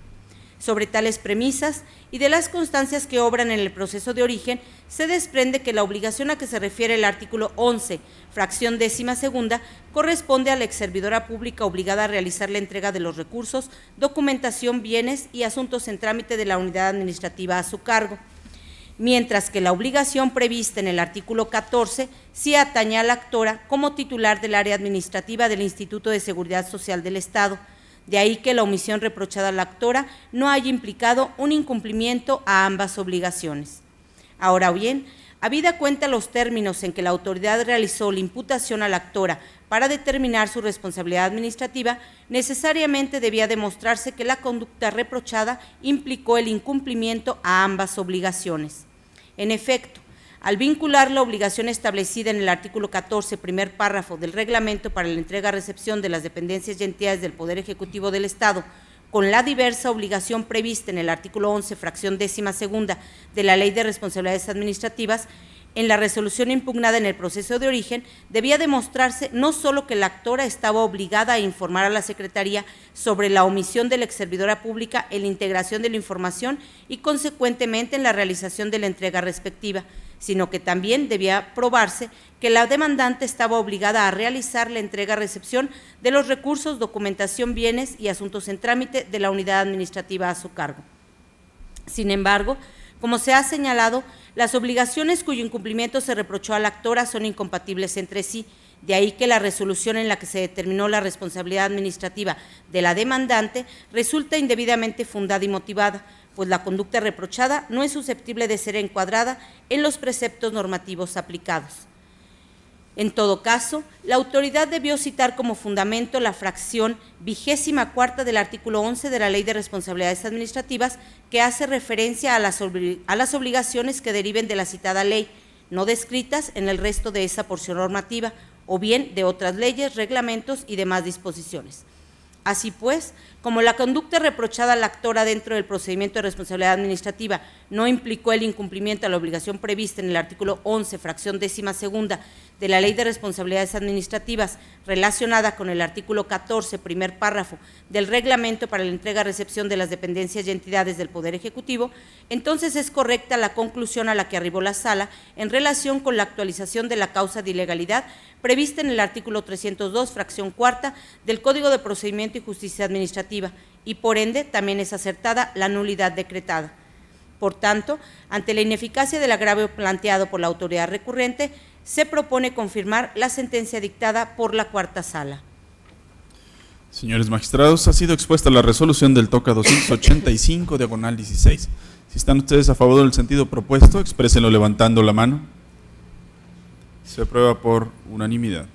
Sobre tales premisas y de las constancias que obran en el proceso de origen, se desprende que la obligación a que se refiere el artículo 11, fracción 12ª, corresponde a la exservidora pública obligada a realizar la entrega de los recursos, documentación, bienes y asuntos en trámite de la unidad administrativa a su cargo, mientras que la obligación prevista en el artículo 14 sí atañe a la actora como titular del área administrativa del Instituto de Seguridad Social del Estado. De ahí que la omisión reprochada a la actora no haya implicado un incumplimiento a ambas obligaciones. Ahora bien, habida cuenta los términos en que la autoridad realizó la imputación a la actora para determinar su responsabilidad administrativa, necesariamente debía demostrarse que la conducta reprochada implicó el incumplimiento a ambas obligaciones. En efecto, al vincular la obligación establecida en el artículo 14, primer párrafo del Reglamento para la entrega-recepción de las dependencias y entidades del Poder Ejecutivo del Estado con la diversa obligación prevista en el artículo 11, fracción 12ª de la Ley de Responsabilidades Administrativas, en la resolución impugnada en el proceso de origen, debía demostrarse no solo que la actora estaba obligada a informar a la Secretaría sobre la omisión de la exservidora pública en la integración de la información y, consecuentemente, en la realización de la entrega respectiva, sino que también debía probarse que la demandante estaba obligada a realizar la entrega-recepción de los recursos, documentación, bienes y asuntos en trámite de la unidad administrativa a su cargo. Sin embargo, como se ha señalado, las obligaciones cuyo incumplimiento se reprochó a la actora son incompatibles entre sí, de ahí que la resolución en la que se determinó la responsabilidad administrativa de la demandante resulta indebidamente fundada y motivada, pues la conducta reprochada no es susceptible de ser encuadrada en los preceptos normativos aplicados. En todo caso, la autoridad debió citar como fundamento la fracción 24ª del artículo 11 de la Ley de Responsabilidades Administrativas, que hace referencia a las obligaciones que deriven de la citada ley, no descritas en el resto de esa porción normativa, o bien de otras leyes, reglamentos y demás disposiciones. Así pues, como la conducta reprochada a la actora dentro del procedimiento de responsabilidad administrativa no implicó el incumplimiento a la obligación prevista en el artículo 11, fracción 12ª de la Ley de Responsabilidades Administrativas, relacionada con el artículo 14, primer párrafo del Reglamento para la entrega-recepción de las dependencias y entidades del Poder Ejecutivo, entonces es correcta la conclusión a la que arribó la Sala en relación con la actualización de la causa de ilegalidad prevista en el artículo 302, fracción 4ª del Código de Procedimiento y Justicia Administrativa, y por ende también es acertada la nulidad decretada. Por tanto, ante la ineficacia del agravio planteado por la autoridad recurrente, se propone confirmar la sentencia dictada por la cuarta sala. Señores magistrados, ha sido expuesta la resolución del TOCA 285, diagonal 16. Si están ustedes a favor del sentido propuesto, exprésenlo levantando la mano. Se aprueba por unanimidad.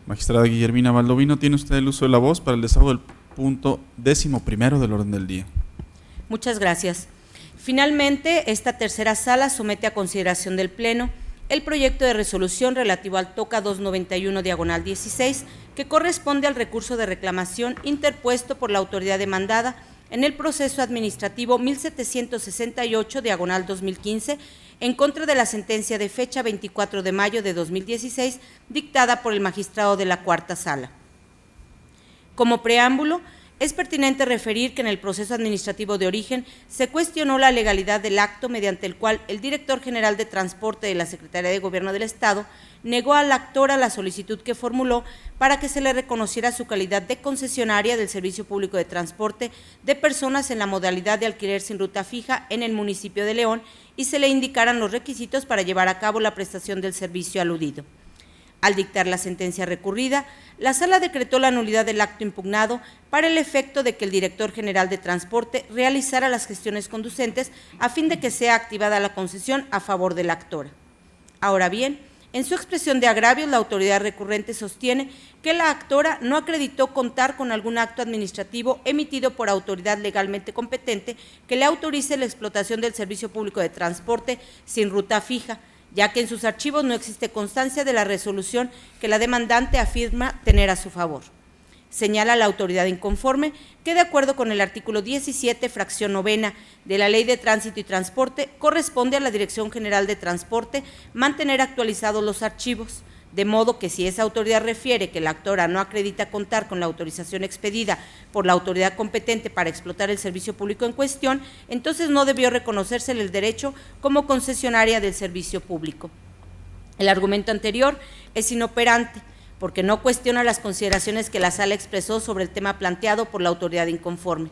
Magistrada Guillermina Baldovino, tiene usted el uso de la voz para el desahogo del punto 11º del orden del día. Muchas gracias. Finalmente, esta tercera sala somete a consideración del Pleno el proyecto de resolución relativo al TOCA 291, diagonal 16, que corresponde al recurso de reclamación interpuesto por la autoridad demandada en el proceso administrativo 1768, diagonal 2015, en contra de la sentencia de fecha 24 de mayo de 2016, dictada por el magistrado de la cuarta sala. Como preámbulo, es pertinente referir que en el proceso administrativo de origen se cuestionó la legalidad del acto mediante el cual el director general de Transporte de la Secretaría de Gobierno del Estado negó a la actora la solicitud que formuló para que se le reconociera su calidad de concesionaria del servicio público de transporte de personas en la modalidad de alquiler sin ruta fija en el municipio de León y se le indicaran los requisitos para llevar a cabo la prestación del servicio aludido. Al dictar la sentencia recurrida, la Sala decretó la nulidad del acto impugnado para el efecto de que el director general de Transporte realizara las gestiones conducentes a fin de que sea activada la concesión a favor de la actora. Ahora bien, en su expresión de agravios, la autoridad recurrente sostiene que la actora no acreditó contar con algún acto administrativo emitido por autoridad legalmente competente que le autorice la explotación del servicio público de transporte sin ruta fija, ya que en sus archivos no existe constancia de la resolución que la demandante afirma tener a su favor. Señala la autoridad inconforme que, de acuerdo con el artículo 17, fracción 9ª de la Ley de Tránsito y Transporte, corresponde a la Dirección General de Transporte mantener actualizados los archivos, de modo que si esa autoridad refiere que la actora no acredita contar con la autorización expedida por la autoridad competente para explotar el servicio público en cuestión, entonces no debió reconocérsele el derecho como concesionaria del servicio público. El argumento anterior es inoperante porque no cuestiona las consideraciones que la Sala expresó sobre el tema planteado por la autoridad inconforme.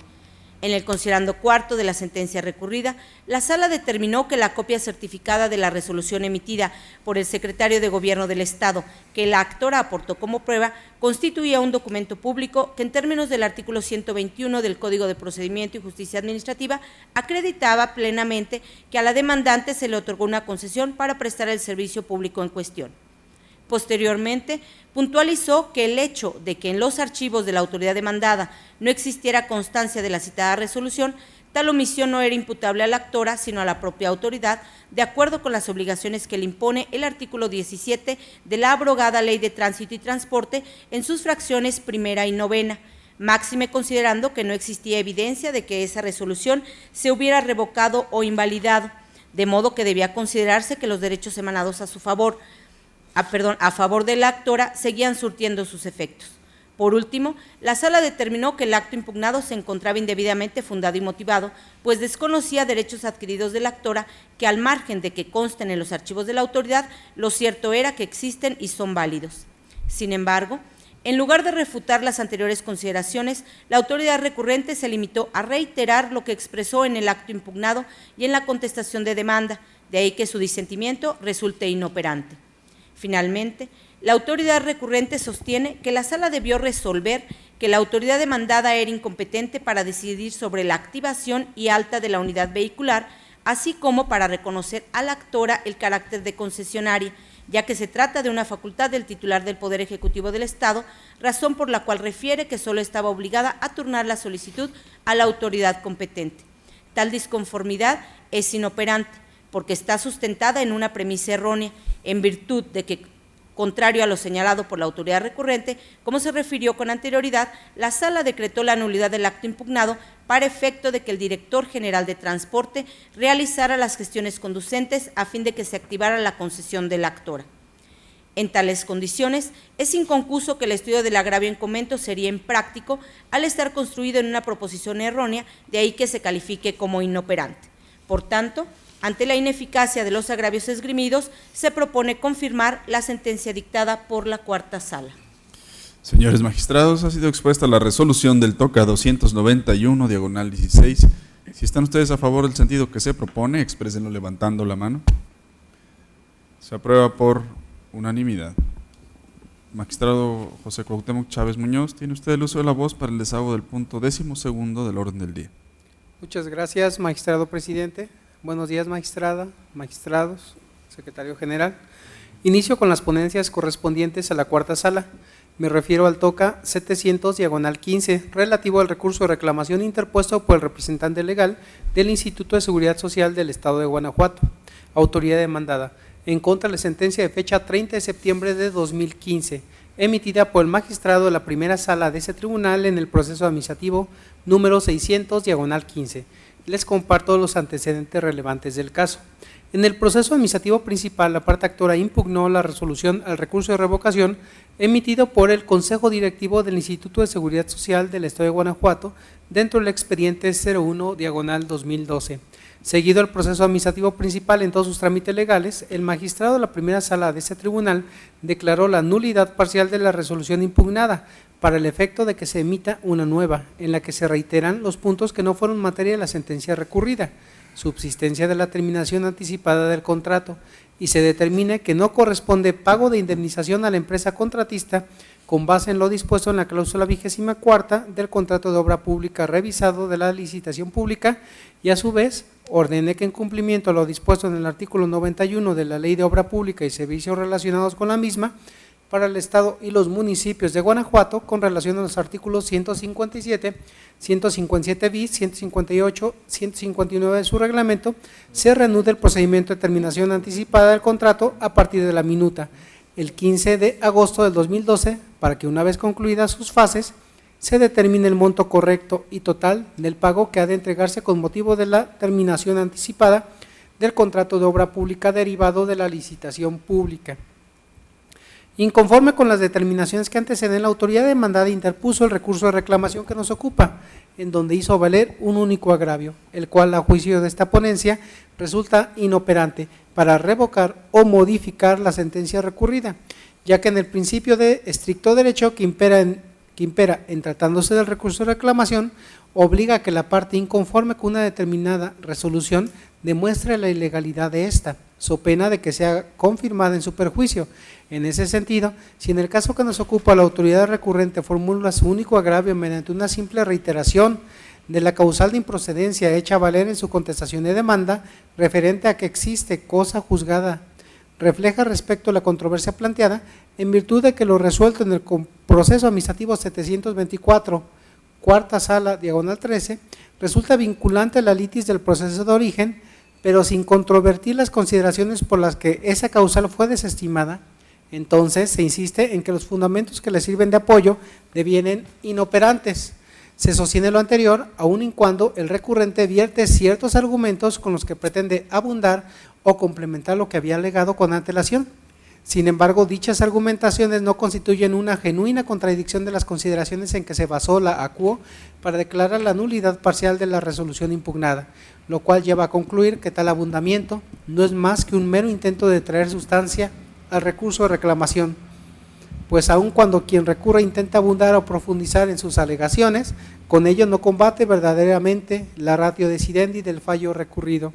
En el considerando cuarto de la sentencia recurrida, la Sala determinó que la copia certificada de la resolución emitida por el secretario de Gobierno del Estado, que la actora aportó como prueba, constituía un documento público que, en términos del artículo 121 del Código de Procedimiento y Justicia Administrativa, acreditaba plenamente que a la demandante se le otorgó una concesión para prestar el servicio público en cuestión. Posteriormente, puntualizó que el hecho de que en los archivos de la autoridad demandada no existiera constancia de la citada resolución, tal omisión no era imputable a la actora, sino a la propia autoridad, de acuerdo con las obligaciones que le impone el artículo 17 de la abrogada Ley de Tránsito y Transporte en sus fracciones primera y novena, máxime considerando que no existía evidencia de que esa resolución se hubiera revocado o invalidado, de modo que debía considerarse que los derechos emanados a favor de la actora seguían surtiendo sus efectos. Por último, la Sala determinó que el acto impugnado se encontraba indebidamente fundado y motivado, pues desconocía derechos adquiridos de la actora que, al margen de que consten en los archivos de la autoridad, lo cierto era que existen y son válidos. Sin embargo, en lugar de refutar las anteriores consideraciones, la autoridad recurrente se limitó a reiterar lo que expresó en el acto impugnado y en la contestación de demanda, de ahí que su disentimiento resulte inoperante. Finalmente, la autoridad recurrente sostiene que la Sala debió resolver que la autoridad demandada era incompetente para decidir sobre la activación y alta de la unidad vehicular, así como para reconocer a la actora el carácter de concesionaria, ya que se trata de una facultad del titular del Poder Ejecutivo del Estado, razón por la cual refiere que solo estaba obligada a turnar la solicitud a la autoridad competente. Tal disconformidad es inoperante, porque está sustentada en una premisa errónea, en virtud de que, contrario a lo señalado por la autoridad recurrente, como se refirió con anterioridad, la Sala decretó la nulidad del acto impugnado para efecto de que el director general de transporte realizara las gestiones conducentes a fin de que se activara la concesión de la actora. En tales condiciones, es inconcuso que el estudio del agravio en comento sería impráctico al estar construido en una proposición errónea, de ahí que se califique como inoperante. Por tanto, ante la ineficacia de los agravios esgrimidos, se propone confirmar la sentencia dictada por la Cuarta Sala. Señores magistrados, ha sido expuesta la resolución del TOCA 291, diagonal 16. Si están ustedes a favor del sentido que se propone, exprésenlo levantando la mano. Se aprueba por unanimidad. Magistrado José Cuauhtémoc Chávez Muñoz, tiene usted el uso de la voz para el desahogo del punto 12º del orden del día. Muchas gracias, magistrado presidente. Buenos días, magistrada, magistrados, secretario general. Inicio con las ponencias correspondientes a la Cuarta Sala. Me refiero al TOCA 700, diagonal 15, relativo al recurso de reclamación interpuesto por el representante legal del Instituto de Seguridad Social del Estado de Guanajuato, autoridad demandada, en contra de la sentencia de fecha 30 de septiembre de 2015, emitida por el magistrado de la primera sala de ese tribunal en el proceso administrativo número 600, diagonal 15. Les comparto los antecedentes relevantes del caso. En el proceso administrativo principal, la parte actora impugnó la resolución al recurso de revocación emitido por el Consejo Directivo del Instituto de Seguridad Social del Estado de Guanajuato dentro del expediente 01, diagonal 2012. Seguido el proceso administrativo principal en todos sus trámites legales, el magistrado de la primera sala de este tribunal declaró la nulidad parcial de la resolución impugnada para el efecto de que se emita una nueva, en la que se reiteran los puntos que no fueron materia de la sentencia recurrida, subsistencia de la terminación anticipada del contrato, y se determine que no corresponde pago de indemnización a la empresa contratista con base en lo dispuesto en la cláusula 24ª del contrato de obra pública revisado de la licitación pública, y a su vez ordene que en cumplimiento a lo dispuesto en el artículo 91 de la Ley de Obra Pública y Servicios relacionados con la misma, para el Estado y los municipios de Guanajuato con relación a los artículos 157, 157 bis, 158, 159 de su reglamento, se reanude el procedimiento de terminación anticipada del contrato a partir de la minuta, el 15 de agosto del 2012, para que una vez concluidas sus fases, se determine el monto correcto y total del pago que ha de entregarse con motivo de la terminación anticipada del contrato de obra pública derivado de la licitación pública. Inconforme con las determinaciones que anteceden, la autoridad demandada interpuso el recurso de reclamación que nos ocupa, en donde hizo valer un único agravio, el cual, a juicio de esta ponencia, resulta inoperante para revocar o modificar la sentencia recurrida, ya que en el principio de estricto derecho que impera en tratándose del recurso de reclamación, obliga a que la parte inconforme con una determinada resolución demuestre la ilegalidad de ésta, so pena de que sea confirmada en su perjuicio. En ese sentido, si en el caso que nos ocupa la autoridad recurrente formula su único agravio mediante una simple reiteración de la causal de improcedencia hecha valer en su contestación de demanda, referente a que existe cosa juzgada, refleja respecto a la controversia planteada, en virtud de que lo resuelto en el proceso administrativo 724, cuarta sala, diagonal 13, resulta vinculante a la litis del proceso de origen, pero sin controvertir las consideraciones por las que esa causal fue desestimada, entonces se insiste en que los fundamentos que le sirven de apoyo devienen inoperantes. Se sostiene lo anterior, aun y cuando el recurrente vierte ciertos argumentos con los que pretende abundar o complementar lo que había alegado con antelación. Sin embargo, dichas argumentaciones no constituyen una genuina contradicción de las consideraciones en que se basó la acuo para declarar la nulidad parcial de la resolución impugnada, lo cual lleva a concluir que tal abundamiento no es más que un mero intento de traer sustancia al recurso de reclamación, pues aun cuando quien recurra intenta abundar o profundizar en sus alegaciones, con ello no combate verdaderamente la ratio decidendi del fallo recurrido.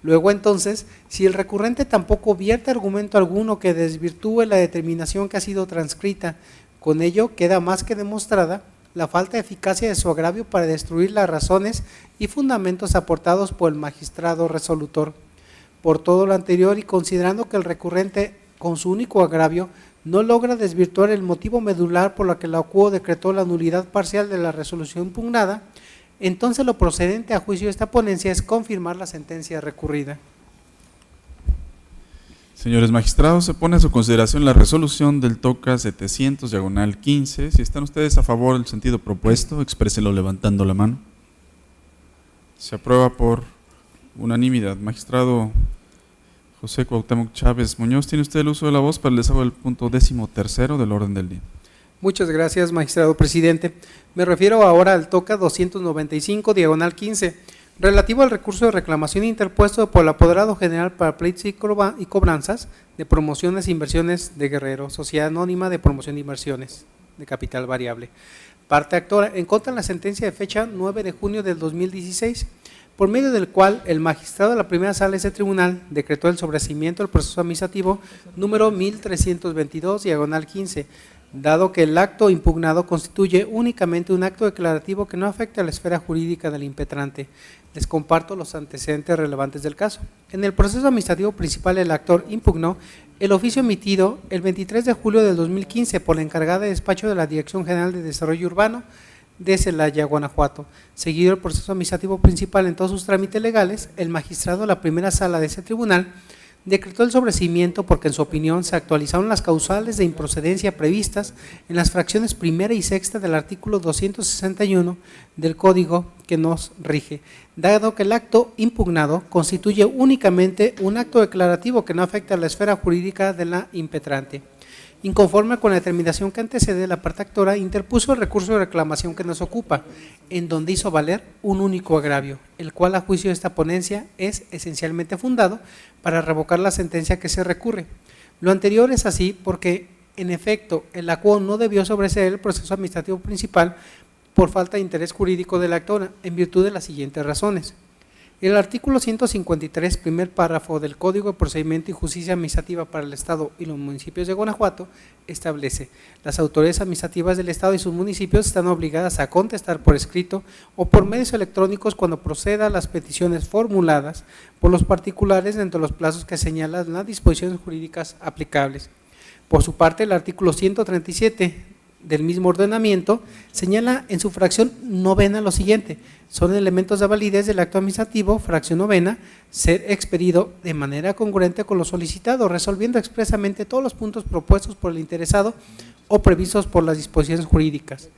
Luego entonces, si el recurrente tampoco vierte argumento alguno que desvirtúe la determinación que ha sido transcrita, con ello queda más que demostrada la falta de eficacia de su agravio para destruir las razones y fundamentos aportados por el magistrado resolutor. Por todo lo anterior y considerando que el recurrente con su único agravio no logra desvirtuar el motivo medular por la que la acuo decretó la nulidad parcial de la resolución impugnada, entonces lo procedente a juicio de esta ponencia es confirmar la sentencia recurrida. Señores magistrados, se pone a su consideración la resolución del TOCA 700, diagonal 15. Si están ustedes a favor del sentido propuesto, expréselo levantando la mano. Se aprueba por unanimidad. Magistrado José Cuauhtémoc Chávez Muñoz, tiene usted el uso de la voz para el desahogo del punto 13º del orden del día. Muchas gracias, magistrado presidente. Me refiero ahora al TOCA 295, diagonal 15, relativo al recurso de reclamación interpuesto por el Apoderado General para Pleitos y Cobranzas de Promociones e Inversiones de Guerrero, Sociedad Anónima de Promoción de Inversiones de Capital Variable. Parte actora en contra de la sentencia de fecha 9 de junio del 2016, por medio del cual el magistrado de la primera sala de ese tribunal decretó el sobreseimiento del proceso administrativo número 1322, diagonal 15, dado que el acto impugnado constituye únicamente un acto declarativo que no afecta a la esfera jurídica del impetrante. Les comparto los antecedentes relevantes del caso. En el proceso administrativo principal, el actor impugnó el oficio emitido el 23 de julio del 2015 por la encargada de despacho de la Dirección General de Desarrollo Urbano de Celaya, Guanajuato. Seguido el proceso administrativo principal en todos sus trámites legales, el magistrado de la primera sala de ese tribunal decretó el sobreseimiento porque en su opinión se actualizaron las causales de improcedencia previstas en las fracciones primera y sexta del artículo 261 del Código que nos rige, dado que el acto impugnado constituye únicamente un acto declarativo que no afecta a la esfera jurídica de la impetrante. Inconforme con la determinación que antecede, la parte actora interpuso el recurso de reclamación que nos ocupa, en donde hizo valer un único agravio, el cual a juicio de esta ponencia es esencialmente fundado para revocar la sentencia que se recurre. Lo anterior es así porque, en efecto, el acuo no debió sobreseer el proceso administrativo principal por falta de interés jurídico de la actora, en virtud de las siguientes razones. El artículo 153, primer párrafo del Código de Procedimiento y Justicia Administrativa para el Estado y los municipios de Guanajuato establece: las autoridades administrativas del Estado y sus municipios están obligadas a contestar por escrito o por medios electrónicos cuando proceda a las peticiones formuladas por los particulares dentro de los plazos que señalan las disposiciones jurídicas aplicables. Por su parte, el artículo 137 del mismo ordenamiento señala en su fracción novena lo siguiente: son elementos de validez del acto administrativo, fracción novena, ser expedido de manera congruente con lo solicitado, resolviendo expresamente todos los puntos propuestos por el interesado o previstos por las disposiciones jurídicas.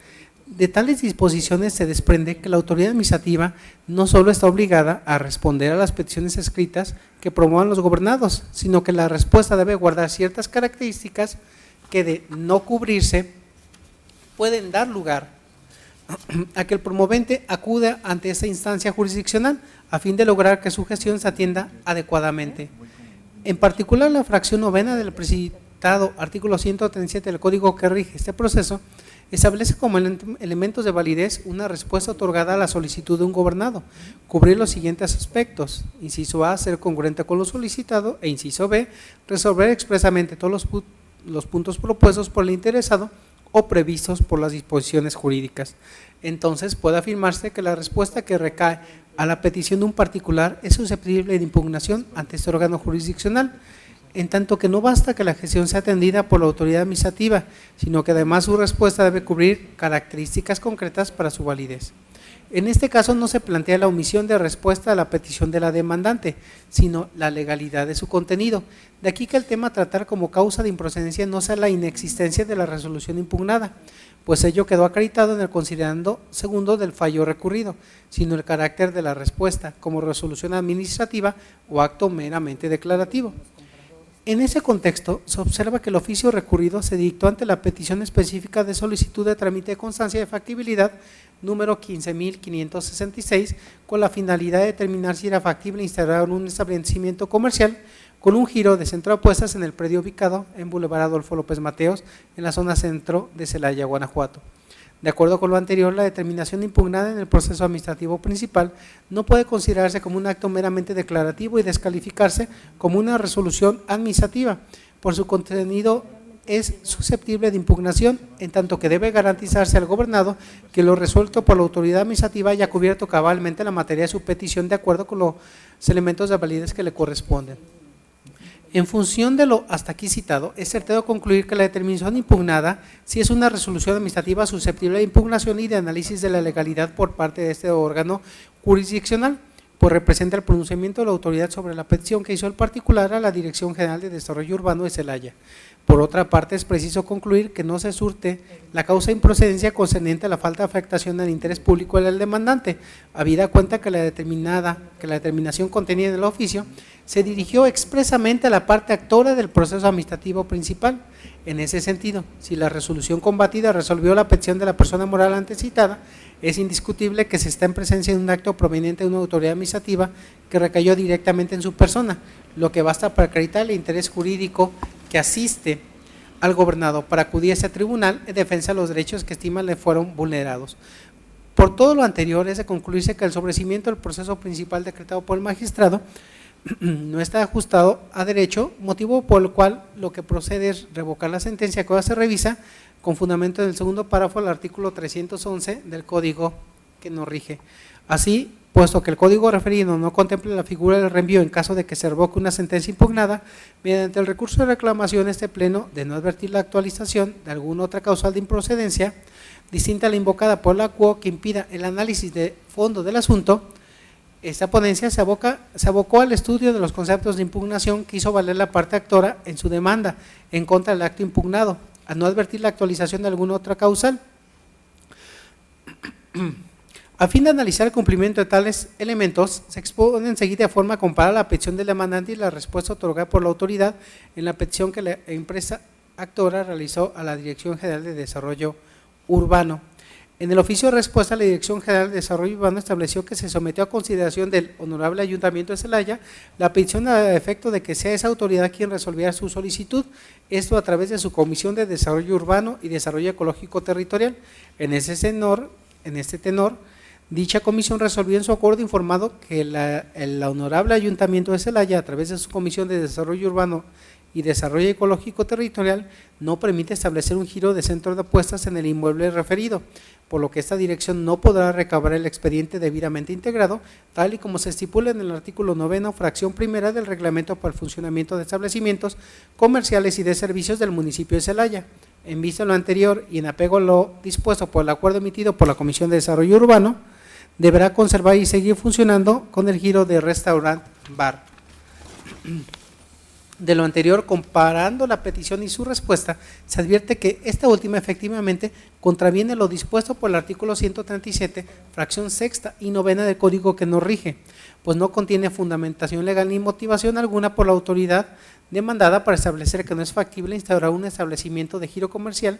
De tales disposiciones se desprende que la autoridad administrativa no solo está obligada a responder a las peticiones escritas que promuevan los gobernados, sino que la respuesta debe guardar ciertas características que de no cubrirse pueden dar lugar a que el promovente acuda ante esta instancia jurisdiccional a fin de lograr que su gestión se atienda adecuadamente. En particular, la fracción novena del precitado artículo 137 del Código que rige este proceso establece como elementos de validez una respuesta otorgada a la solicitud de un gobernado, cubrir los siguientes aspectos: inciso A, ser congruente con lo solicitado, e inciso B, resolver expresamente todos los puntos propuestos por el interesado o previstos por las disposiciones jurídicas. Entonces, puede afirmarse que la respuesta que recae a la petición de un particular es susceptible de impugnación ante este órgano jurisdiccional, en tanto que no basta que la gestión sea atendida por la autoridad administrativa, sino que además su respuesta debe cubrir características concretas para su validez. En este caso no se plantea la omisión de respuesta a la petición de la demandante, sino la legalidad de su contenido. De aquí que el tema a tratar como causa de improcedencia no sea la inexistencia de la resolución impugnada, pues ello quedó acreditado en el considerando segundo del fallo recurrido, sino el carácter de la respuesta como resolución administrativa o acto meramente declarativo. En ese contexto, se observa que el oficio recurrido se dictó ante la petición específica de solicitud de trámite de constancia de factibilidad número 15.566, con la finalidad de determinar si era factible instalar un establecimiento comercial con un giro de centro de apuestas en el predio ubicado en Boulevard Adolfo López Mateos, en la zona centro de Celaya, Guanajuato. De acuerdo con lo anterior, la determinación impugnada en el proceso administrativo principal no puede considerarse como un acto meramente declarativo y descalificarse como una resolución administrativa. Por su contenido es susceptible de impugnación, en tanto que debe garantizarse al gobernado que lo resuelto por la autoridad administrativa haya cubierto cabalmente la materia de su petición de acuerdo con los elementos de validez que le corresponden. En función de lo hasta aquí citado, es certero concluir que la determinación impugnada sí es una resolución administrativa susceptible de impugnación y de análisis de la legalidad por parte de este órgano jurisdiccional, pues representa el pronunciamiento de la autoridad sobre la petición que hizo el particular a la Dirección General de Desarrollo Urbano de Celaya. Por otra parte, es preciso concluir que no se surte la causa de improcedencia concerniente a la falta de afectación al interés público del demandante, habida cuenta que la determinación contenida en el oficio se dirigió expresamente a la parte actora del proceso administrativo principal. En ese sentido, si la resolución combatida resolvió la petición de la persona moral antes citada, es indiscutible que se está en presencia de un acto proveniente de una autoridad administrativa que recayó directamente en su persona, lo que basta para acreditar el interés jurídico que asiste al gobernado para acudir a ese tribunal en defensa de los derechos que estima le fueron vulnerados. Por todo lo anterior, es de concluirse que el sobreseimiento del proceso principal decretado por el magistrado no está ajustado a derecho, motivo por el cual lo que procede es revocar la sentencia que ahora se revisa con fundamento en el segundo párrafo del artículo 311 del Código que nos rige. Así, puesto que el Código referido no contempla la figura del reenvío en caso de que se revoque una sentencia impugnada, mediante el recurso de reclamación este pleno de no advertir la actualización de alguna otra causal de improcedencia distinta a la invocada por la quo que impida el análisis de fondo del asunto, esta ponencia se abocó al estudio de los conceptos de impugnación que hizo valer la parte actora en su demanda en contra del acto impugnado, al no advertir la actualización de alguna otra causal. A fin de analizar el cumplimiento de tales elementos, se expone enseguida de forma comparada la petición del demandante y la respuesta otorgada por la autoridad en la petición que la empresa actora realizó a la Dirección General de Desarrollo Urbano. En el oficio de respuesta, la Dirección General de Desarrollo Urbano estableció que se sometió a consideración del Honorable Ayuntamiento de Celaya la petición a efecto de que sea esa autoridad quien resolviera su solicitud, esto a través de su Comisión de Desarrollo Urbano y Desarrollo Ecológico Territorial. En este tenor, dicha comisión resolvió en su acuerdo informado que el Honorable Ayuntamiento de Celaya, a través de su Comisión de Desarrollo Urbano y Desarrollo Ecológico Territorial, no permite establecer un giro de centro de apuestas en el inmueble referido, por lo que esta dirección no podrá recabar el expediente debidamente integrado, tal y como se estipula en el artículo 9, fracción primera del Reglamento para el Funcionamiento de Establecimientos Comerciales y de Servicios del municipio de Celaya. En vista de lo anterior y en apego a lo dispuesto por el acuerdo emitido por la Comisión de Desarrollo Urbano, deberá conservar y seguir funcionando con el giro de restaurant bar. De lo anterior, comparando la petición y su respuesta, se advierte que esta última efectivamente contraviene lo dispuesto por el artículo 137, fracción sexta y novena del Código que nos rige, pues no contiene fundamentación legal ni motivación alguna por la autoridad demandada para establecer que no es factible instaurar un establecimiento de giro comercial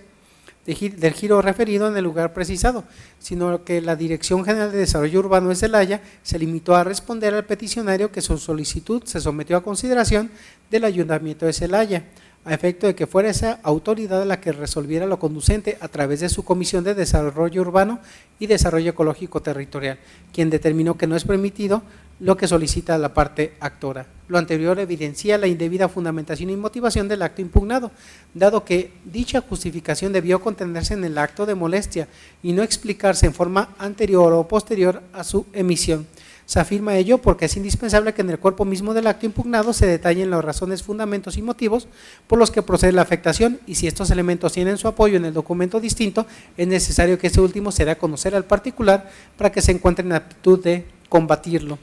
del giro referido en el lugar precisado, sino que la Dirección General de Desarrollo Urbano de Celaya se limitó a responder al peticionario que su solicitud se sometió a consideración del Ayuntamiento de Celaya, a efecto de que fuera esa autoridad la que resolviera lo conducente a través de su Comisión de Desarrollo Urbano y Desarrollo Ecológico Territorial, quien determinó que no es permitido lo que solicita la parte actora. Lo anterior evidencia la indebida fundamentación y motivación del acto impugnado, dado que dicha justificación debió contenerse en el acto de molestia y no explicarse en forma anterior o posterior a su emisión. Se afirma ello porque es indispensable que en el cuerpo mismo del acto impugnado se detallen las razones, fundamentos y motivos por los que procede la afectación, y si estos elementos tienen su apoyo en el documento distinto, es necesario que este último se dé a conocer al particular para que se encuentre en aptitud de combatirlo.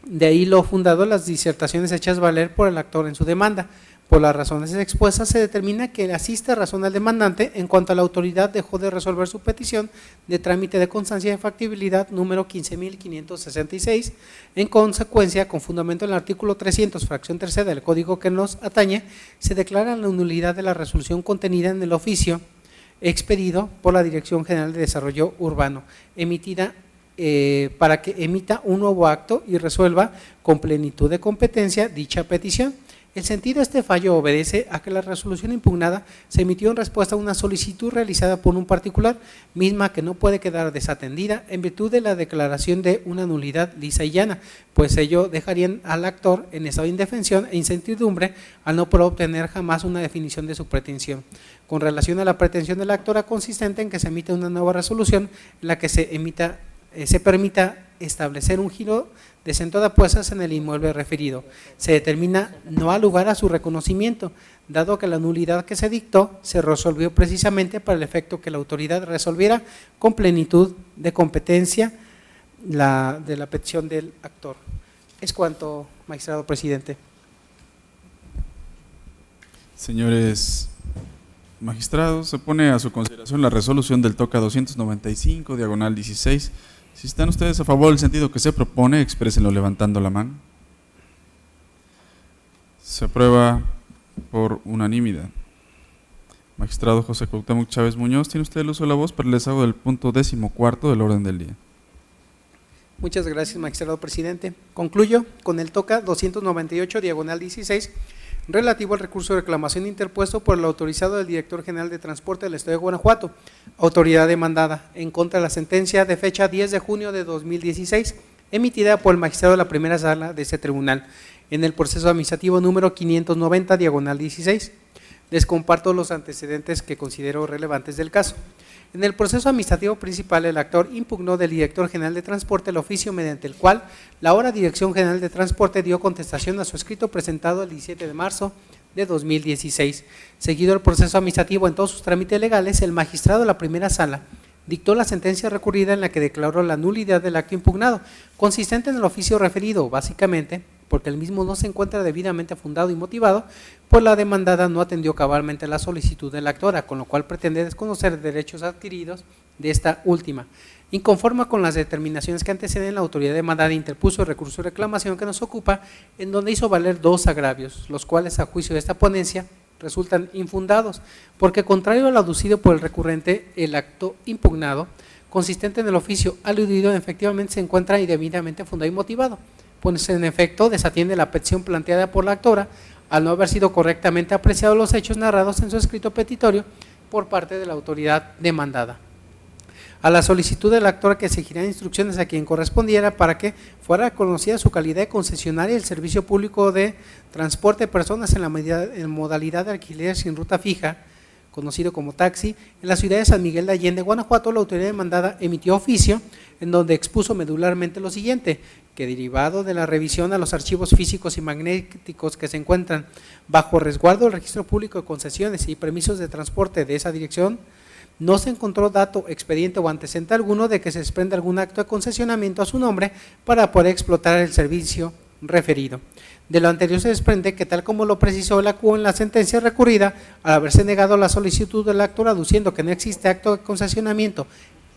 De ahí lo fundado las disertaciones hechas valer por el actor en su demanda. Por las razones expuestas se determina que asiste razón al demandante en cuanto a la autoridad dejó de resolver su petición de trámite de constancia de factibilidad número 15.566, en consecuencia, con fundamento en el artículo 300, fracción tercera del Código que nos atañe, se declara la nulidad de la resolución contenida en el oficio expedido por la Dirección General de Desarrollo Urbano, emitida para que emita un nuevo acto y resuelva con plenitud de competencia dicha petición. El sentido de este fallo obedece a que la resolución impugnada se emitió en respuesta a una solicitud realizada por un particular, misma que no puede quedar desatendida en virtud de la declaración de una nulidad lisa y llana, pues ello dejaría al actor en estado de indefensión e incertidumbre al no poder obtener jamás una definición de su pretensión. Con relación a la pretensión del actor, consistente en que se emita una nueva resolución en la que se permita establecer un giro de centro de apuestas en el inmueble referido. Se determina no ha lugar a su reconocimiento, dado que la nulidad que se dictó se resolvió precisamente para el efecto que la autoridad resolviera con plenitud de competencia de la petición del actor. Es cuanto, magistrado presidente. Señores magistrados, se pone a su consideración la resolución del TOCA 295, diagonal 16. Si están ustedes a favor del sentido que se propone, exprésenlo levantando la mano. Se aprueba por unanimidad. Magistrado José Cuauhtémoc Chávez Muñoz, tiene usted el uso de la voz para el desarrollo del punto 14º del orden del día. Muchas gracias, magistrado presidente. Concluyo con el TOCA 298, diagonal 16, relativo al recurso de reclamación interpuesto por el autorizado del Director General de Transporte del Estado de Guanajuato, autoridad demandada, en contra de la sentencia de fecha 10 de junio de 2016, emitida por el magistrado de la primera sala de este tribunal, en el proceso administrativo número 590, diagonal 16. Les comparto los antecedentes que considero relevantes del caso. En el proceso administrativo principal, el actor impugnó del Director General de Transporte el oficio mediante el cual la ahora Dirección General de Transporte dio contestación a su escrito presentado el 17 de marzo de 2016. Seguido el proceso administrativo en todos sus trámites legales, el magistrado de la primera sala dictó la sentencia recurrida en la que declaró la nulidad del acto impugnado, consistente en el oficio referido, básicamente porque el mismo no se encuentra debidamente fundado y motivado, pues la demandada no atendió cabalmente la solicitud de la actora, con lo cual pretende desconocer derechos adquiridos de esta última. Inconforme con las determinaciones que anteceden, la autoridad demandada interpuso el recurso de reclamación que nos ocupa, en donde hizo valer dos agravios, los cuales a juicio de esta ponencia resultan infundados, porque contrario a lo aducido por el recurrente, el acto impugnado, consistente en el oficio aludido, efectivamente se encuentra indebidamente fundado y motivado, pues en efecto desatiende la petición planteada por la actora al no haber sido correctamente apreciados los hechos narrados en su escrito petitorio por parte de la autoridad demandada. A la solicitud del actor que exigirá instrucciones a quien correspondiera para que fuera conocida su calidad de concesionaria del servicio público de transporte de personas en modalidad de alquiler sin ruta fija, conocido como taxi, en la ciudad de San Miguel de Allende, Guanajuato, la autoridad demandada emitió oficio en donde expuso medularmente lo siguiente: que derivado de la revisión a los archivos físicos y magnéticos que se encuentran bajo resguardo del registro público de concesiones y permisos de transporte de esa dirección, no se encontró dato, expediente o antecedente alguno de que se desprenda algún acto de concesionamiento a su nombre para poder explotar el servicio referido. De lo anterior se desprende que, tal como lo precisó la CUO en la sentencia recurrida, al haberse negado la solicitud del actor aduciendo que no existe acto de concesionamiento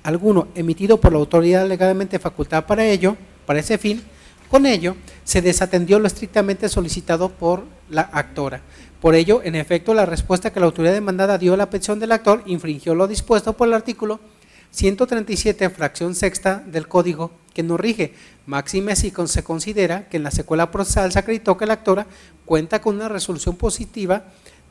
alguno emitido por la autoridad legalmente facultada para ello, para ese fin, con ello se desatendió lo estrictamente solicitado por la actora. Por ello, en efecto, la respuesta que la autoridad demandada dio a la petición del actor infringió lo dispuesto por el artículo 137, fracción sexta del Código, que nos rige, máxime si se considera que en la secuela procesal se acreditó que la actora cuenta con una resolución positiva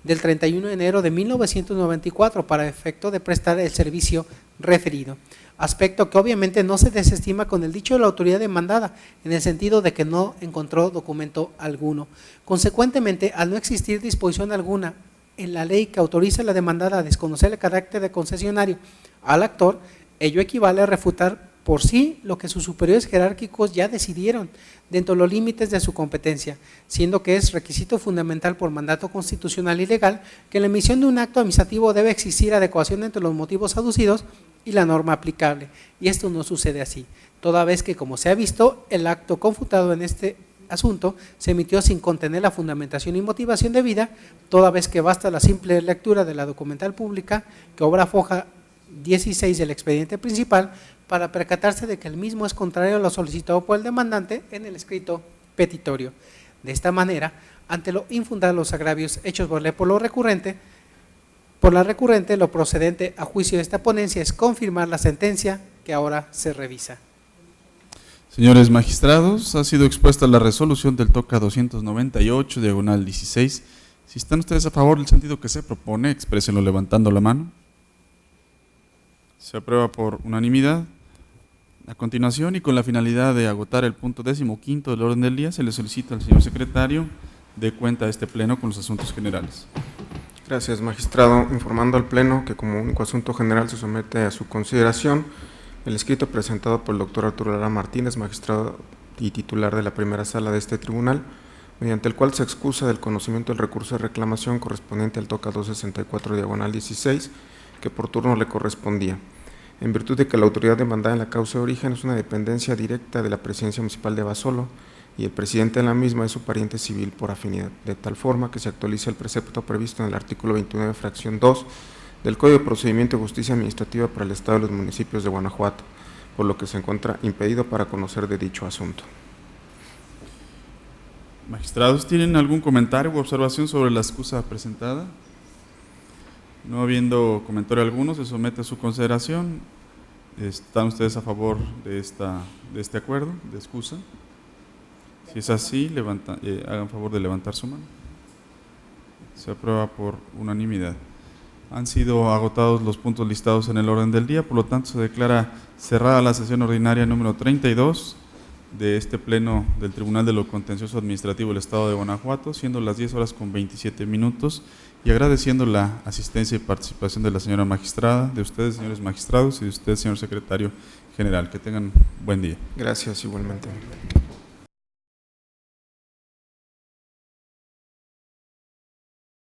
del 31 de enero de 1994 para efecto de prestar el servicio referido, aspecto que obviamente no se desestima con el dicho de la autoridad demandada, en el sentido de que no encontró documento alguno. Consecuentemente, al no existir disposición alguna en la ley que autoriza a la demandada a desconocer el carácter de concesionario al actor, ello equivale a refutar por sí lo que sus superiores jerárquicos ya decidieron dentro de los límites de su competencia, siendo que es requisito fundamental por mandato constitucional y legal que en la emisión de un acto administrativo debe existir adecuación entre los motivos aducidos y la norma aplicable, y esto no sucede así, toda vez que, como se ha visto, el acto confutado en este asunto se emitió sin contener la fundamentación y motivación debida, toda vez que basta la simple lectura de la documental pública que obra foja 16 del expediente principal para percatarse de que el mismo es contrario a lo solicitado por el demandante en el escrito petitorio. De esta manera, ante lo infundado de los agravios hechos por la recurrente, lo procedente a juicio de esta ponencia es confirmar la sentencia que ahora se revisa. Señores magistrados, ha sido expuesta la resolución del TOCA 298, diagonal 16. Si están ustedes a favor del sentido que se propone, exprésenlo levantando la mano. Se aprueba por unanimidad. A continuación, y con la finalidad de agotar el punto 15º del orden del día, se le solicita al señor secretario de cuenta de este pleno con los asuntos generales. Gracias, magistrado. Informando al Pleno que como único asunto general se somete a su consideración el escrito presentado por el doctor Arturo Lara Martínez, magistrado y titular de la primera sala de este tribunal, mediante el cual se excusa del conocimiento del recurso de reclamación correspondiente al TOCA 264, diagonal 16, que por turno le correspondía, en virtud de que la autoridad demandada en la causa de origen es una dependencia directa de la Presidencia Municipal de Abasolo y el presidente de la misma es su pariente civil por afinidad, de tal forma que se actualiza el precepto previsto en el artículo 29, fracción 2 del Código de Procedimiento y Justicia Administrativa para el Estado y los municipios de Guanajuato, por lo que se encuentra impedido para conocer de dicho asunto. Magistrados, ¿tienen algún comentario u observación sobre la excusa presentada? No habiendo comentario alguno, se somete a su consideración. ¿Están ustedes a favor de este acuerdo de excusa? Si es así, hagan favor de levantar su mano. Se aprueba por unanimidad. Han sido agotados los puntos listados en el orden del día, por lo tanto se declara cerrada la sesión ordinaria número 32 de este pleno del Tribunal de lo Contencioso Administrativo del Estado de Guanajuato, siendo las 10:27 y agradeciendo la asistencia y participación de la señora magistrada, de ustedes, señores magistrados, y de usted, señor secretario general. Que tengan buen día. Gracias, igualmente.